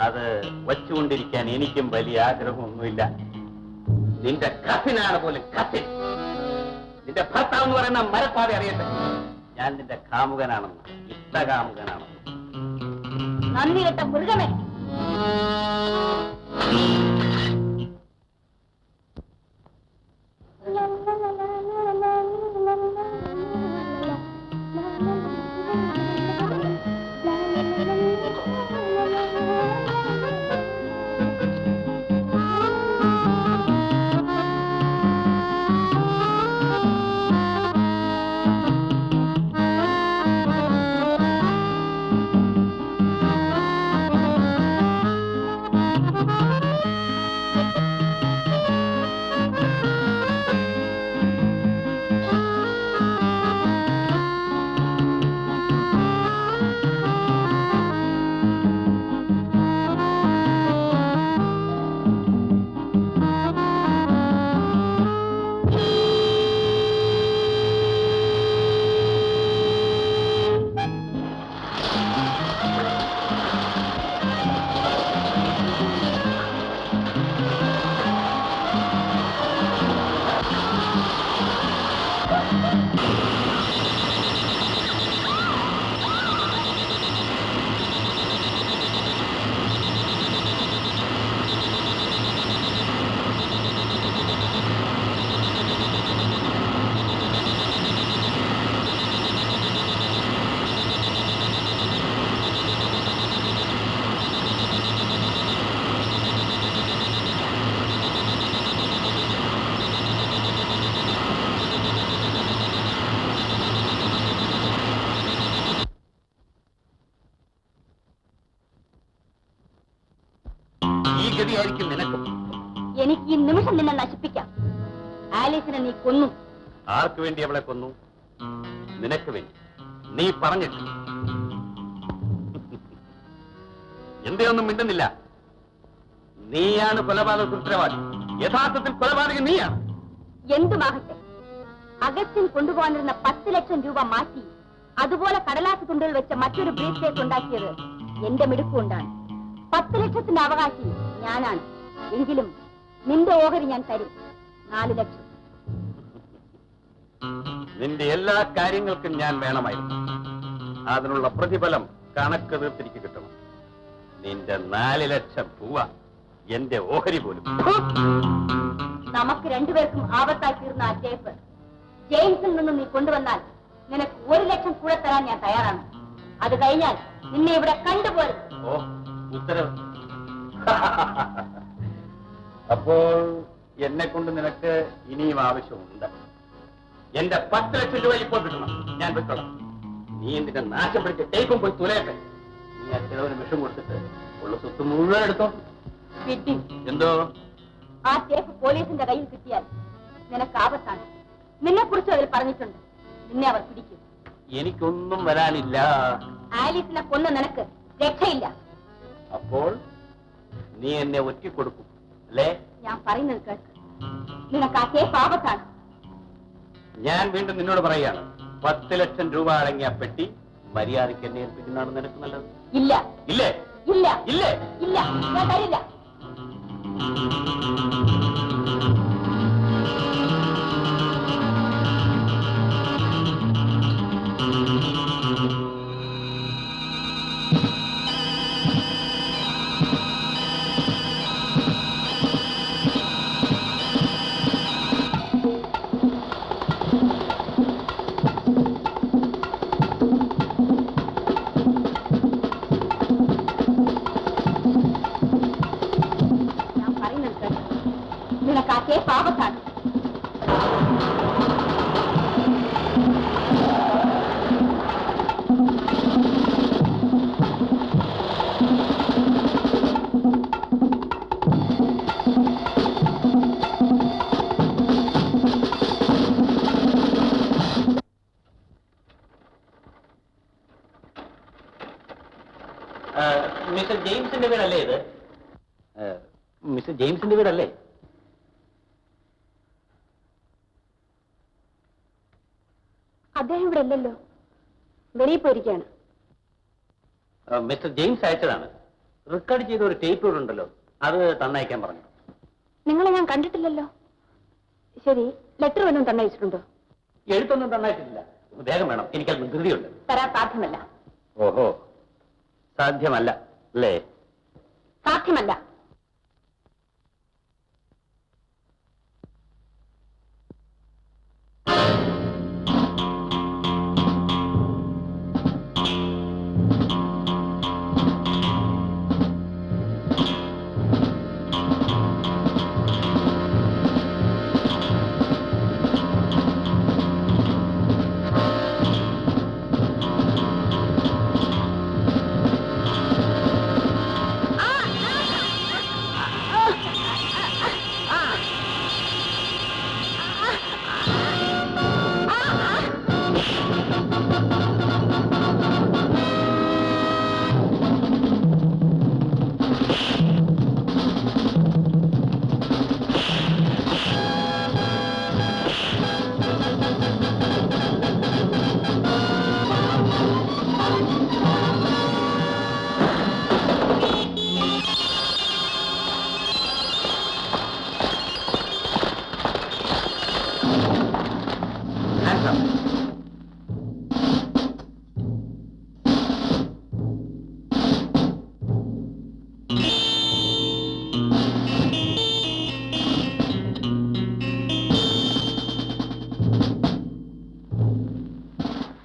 അത് വച്ചുകൊണ്ടിരിക്കാൻ എനിക്കും വലിയ ആഗ്രഹമൊന്നുമില്ല. നിന്റെ കസിനാണ് പോലും കസിൻ. നിന്റെ ഭർത്താവ് എന്ന് പറയുന്ന മരപ്പാതെ അറിയട്ടെ, ഞാൻ നിന്റെ കാമുകനാണെന്ന്, ഇഷ്ടകാമുകനാണെന്ന്. നന്ദി കെട്ട മൃഗമേ. എനിക്ക് ഈ നിമിഷം നിന്നെ നശിപ്പിക്കാം. ആലീസിനെ നീ കൊന്നു. ആർക്ക് വേണ്ടി അവളെ കൊന്നു? നിനക്ക് വേണ്ടി. നീ പറഞ്ഞിട്ട് എന്തെയൊന്നും മിണ്ടുന്നില്ല. നീയാണ് കൊലപാതക ഉത്തരവാദി. യഥാർത്ഥത്തിൽ കൊലപാതകൻ നീയാണ്. എന്തുമാകട്ടെ, അഗസ്റ്റിൻ കൊണ്ടുപോകാനിരുന്ന 10 ലക്ഷം രൂപ മാറ്റി അതുപോലെ കടലാസ് തുണ്ടുകൾ വെച്ച മറ്റൊരു ബ്രീഫ് കേസ് ഉണ്ടാക്കിയത് എന്റെ മിടുക്കുകൊണ്ടാണ്. 10 ലക്ഷത്തിന്റെ അവകാശി ഞാനാണ്. എങ്കിലും നിന്റെ ഓഹരി ഞാൻ തരും. 4 ലക്ഷം. നിന്റെ എല്ലാ കാര്യങ്ങൾക്കും ഞാൻ വേണമായിരുന്നു. അതിനുള്ള പ്രതിഫലം കണക്ക് തീർത്തിരിക്ക് കിട്ടണം. നിന്റെ 4 ലക്ഷം രൂപ എന്റെ ഓഹരി പോലും. നമുക്ക് രണ്ടുപേർക്കും ആപത്തായി തീർന്ന ആ ടേപ്പ് ജെയിംസിൽ നിന്ന് നീ കൊണ്ടുവന്നാൽ നിനക്ക് 1 ലക്ഷം കൂടെ തരാൻ ഞാൻ തയ്യാറാണ്. അത് കഴിഞ്ഞാൽ നിന്നെ ഇവിടെ കണ്ടുപോരും. ഓ, ഉത്തരവ്. അപ്പോൾ എന്നെ കൊണ്ട് നിനക്ക് ഇനിയും ആവശ്യമുണ്ട്. എന്റെ 10 ലക്ഷം രൂപ ഇപ്പോൾ കിട്ടണം. ഞാൻ വെക്കണം. നീ എന്തിന്റെ നാശം പിടിച്ച് ടേപ്പും പോയി തുലയട്ടെ. നീ ആ ചിലവന് വിഷം കൊടുത്തിട്ട് ഉള്ള സ്വത്ത് മുഴുവൻ എടുത്തോ. വിട്ടി. എന്തോ? ആ ടേപ്പ് പോലീസിന്റെ കയ്യിൽ കിട്ടിയാൽ നിനക്ക് ആപത്താണ്. നിന്നെ കുറിച്ച് അതിൽ പറഞ്ഞിട്ടുണ്ട്. നിന്നെ അവർ പിടിക്കും. എനിക്കൊന്നും വരാനില്ല. ആലീസിനെ കൊന്ന നിനക്ക് രക്ഷയില്ല. അപ്പോൾ നീ എന്നെ ഒറ്റിക്കൊടുക്കും അല്ലേ? ഞാൻ പറയുന്നത് കേൾക്ക്. നിനക്ക് ആ ടേപ്പ് ആപത്താണ്. ഞാൻ വീണ്ടും നിന്നോട് പറയുകയാണ്, 10 ലക്ഷം രൂപ അടങ്ങിയ പെട്ടി മര്യാദയ്ക്ക് എന്നെ ഏൽപ്പിക്കുന്നതാണ് നിനക്ക് നല്ലത്. ഇല്ല. ഇല്ലേ? ഇല്ല. ഇല്ലേ? ഇല്ല. ഞാൻ തരില്ല. മിസ്റ്റർ ജെയിംസിന്റെ വീടല്ലേ ഇത്? മിസ്റ്റർ ജെയിംസിന്റെ വീടല്ലേ? അദ്ദേഹം ഇവിടെ ഇല്ലല്ലോ, വെളിയിൽ പോയിരിക്കുകയാണ്. Mister James അയച്ചതാണ്. റെക്കോർഡ് ചെയ്ത ഒരു ടേപ്പ് ഇവിടെ ഉണ്ടല്ലോ, അത് തന്നയക്കാൻ പറഞ്ഞു. നിങ്ങളെ ഞാൻ കണ്ടിട്ടില്ലല്ലോ. ശരി, ലെറ്റർ വല്ലതും തന്നയച്ചിട്ടുണ്ടോ? എഴുത്തൊന്നും തന്നയച്ചിട്ടില്ല. വേഗം വേണം, എനിക്കല്പം ധൃതിയുണ്ട്. തരാൻ സാധ്യമല്ല. ഓഹോ, സാധ്യമല്ല അല്ലേ? സാധ്യമല്ല.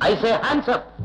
I say hands up.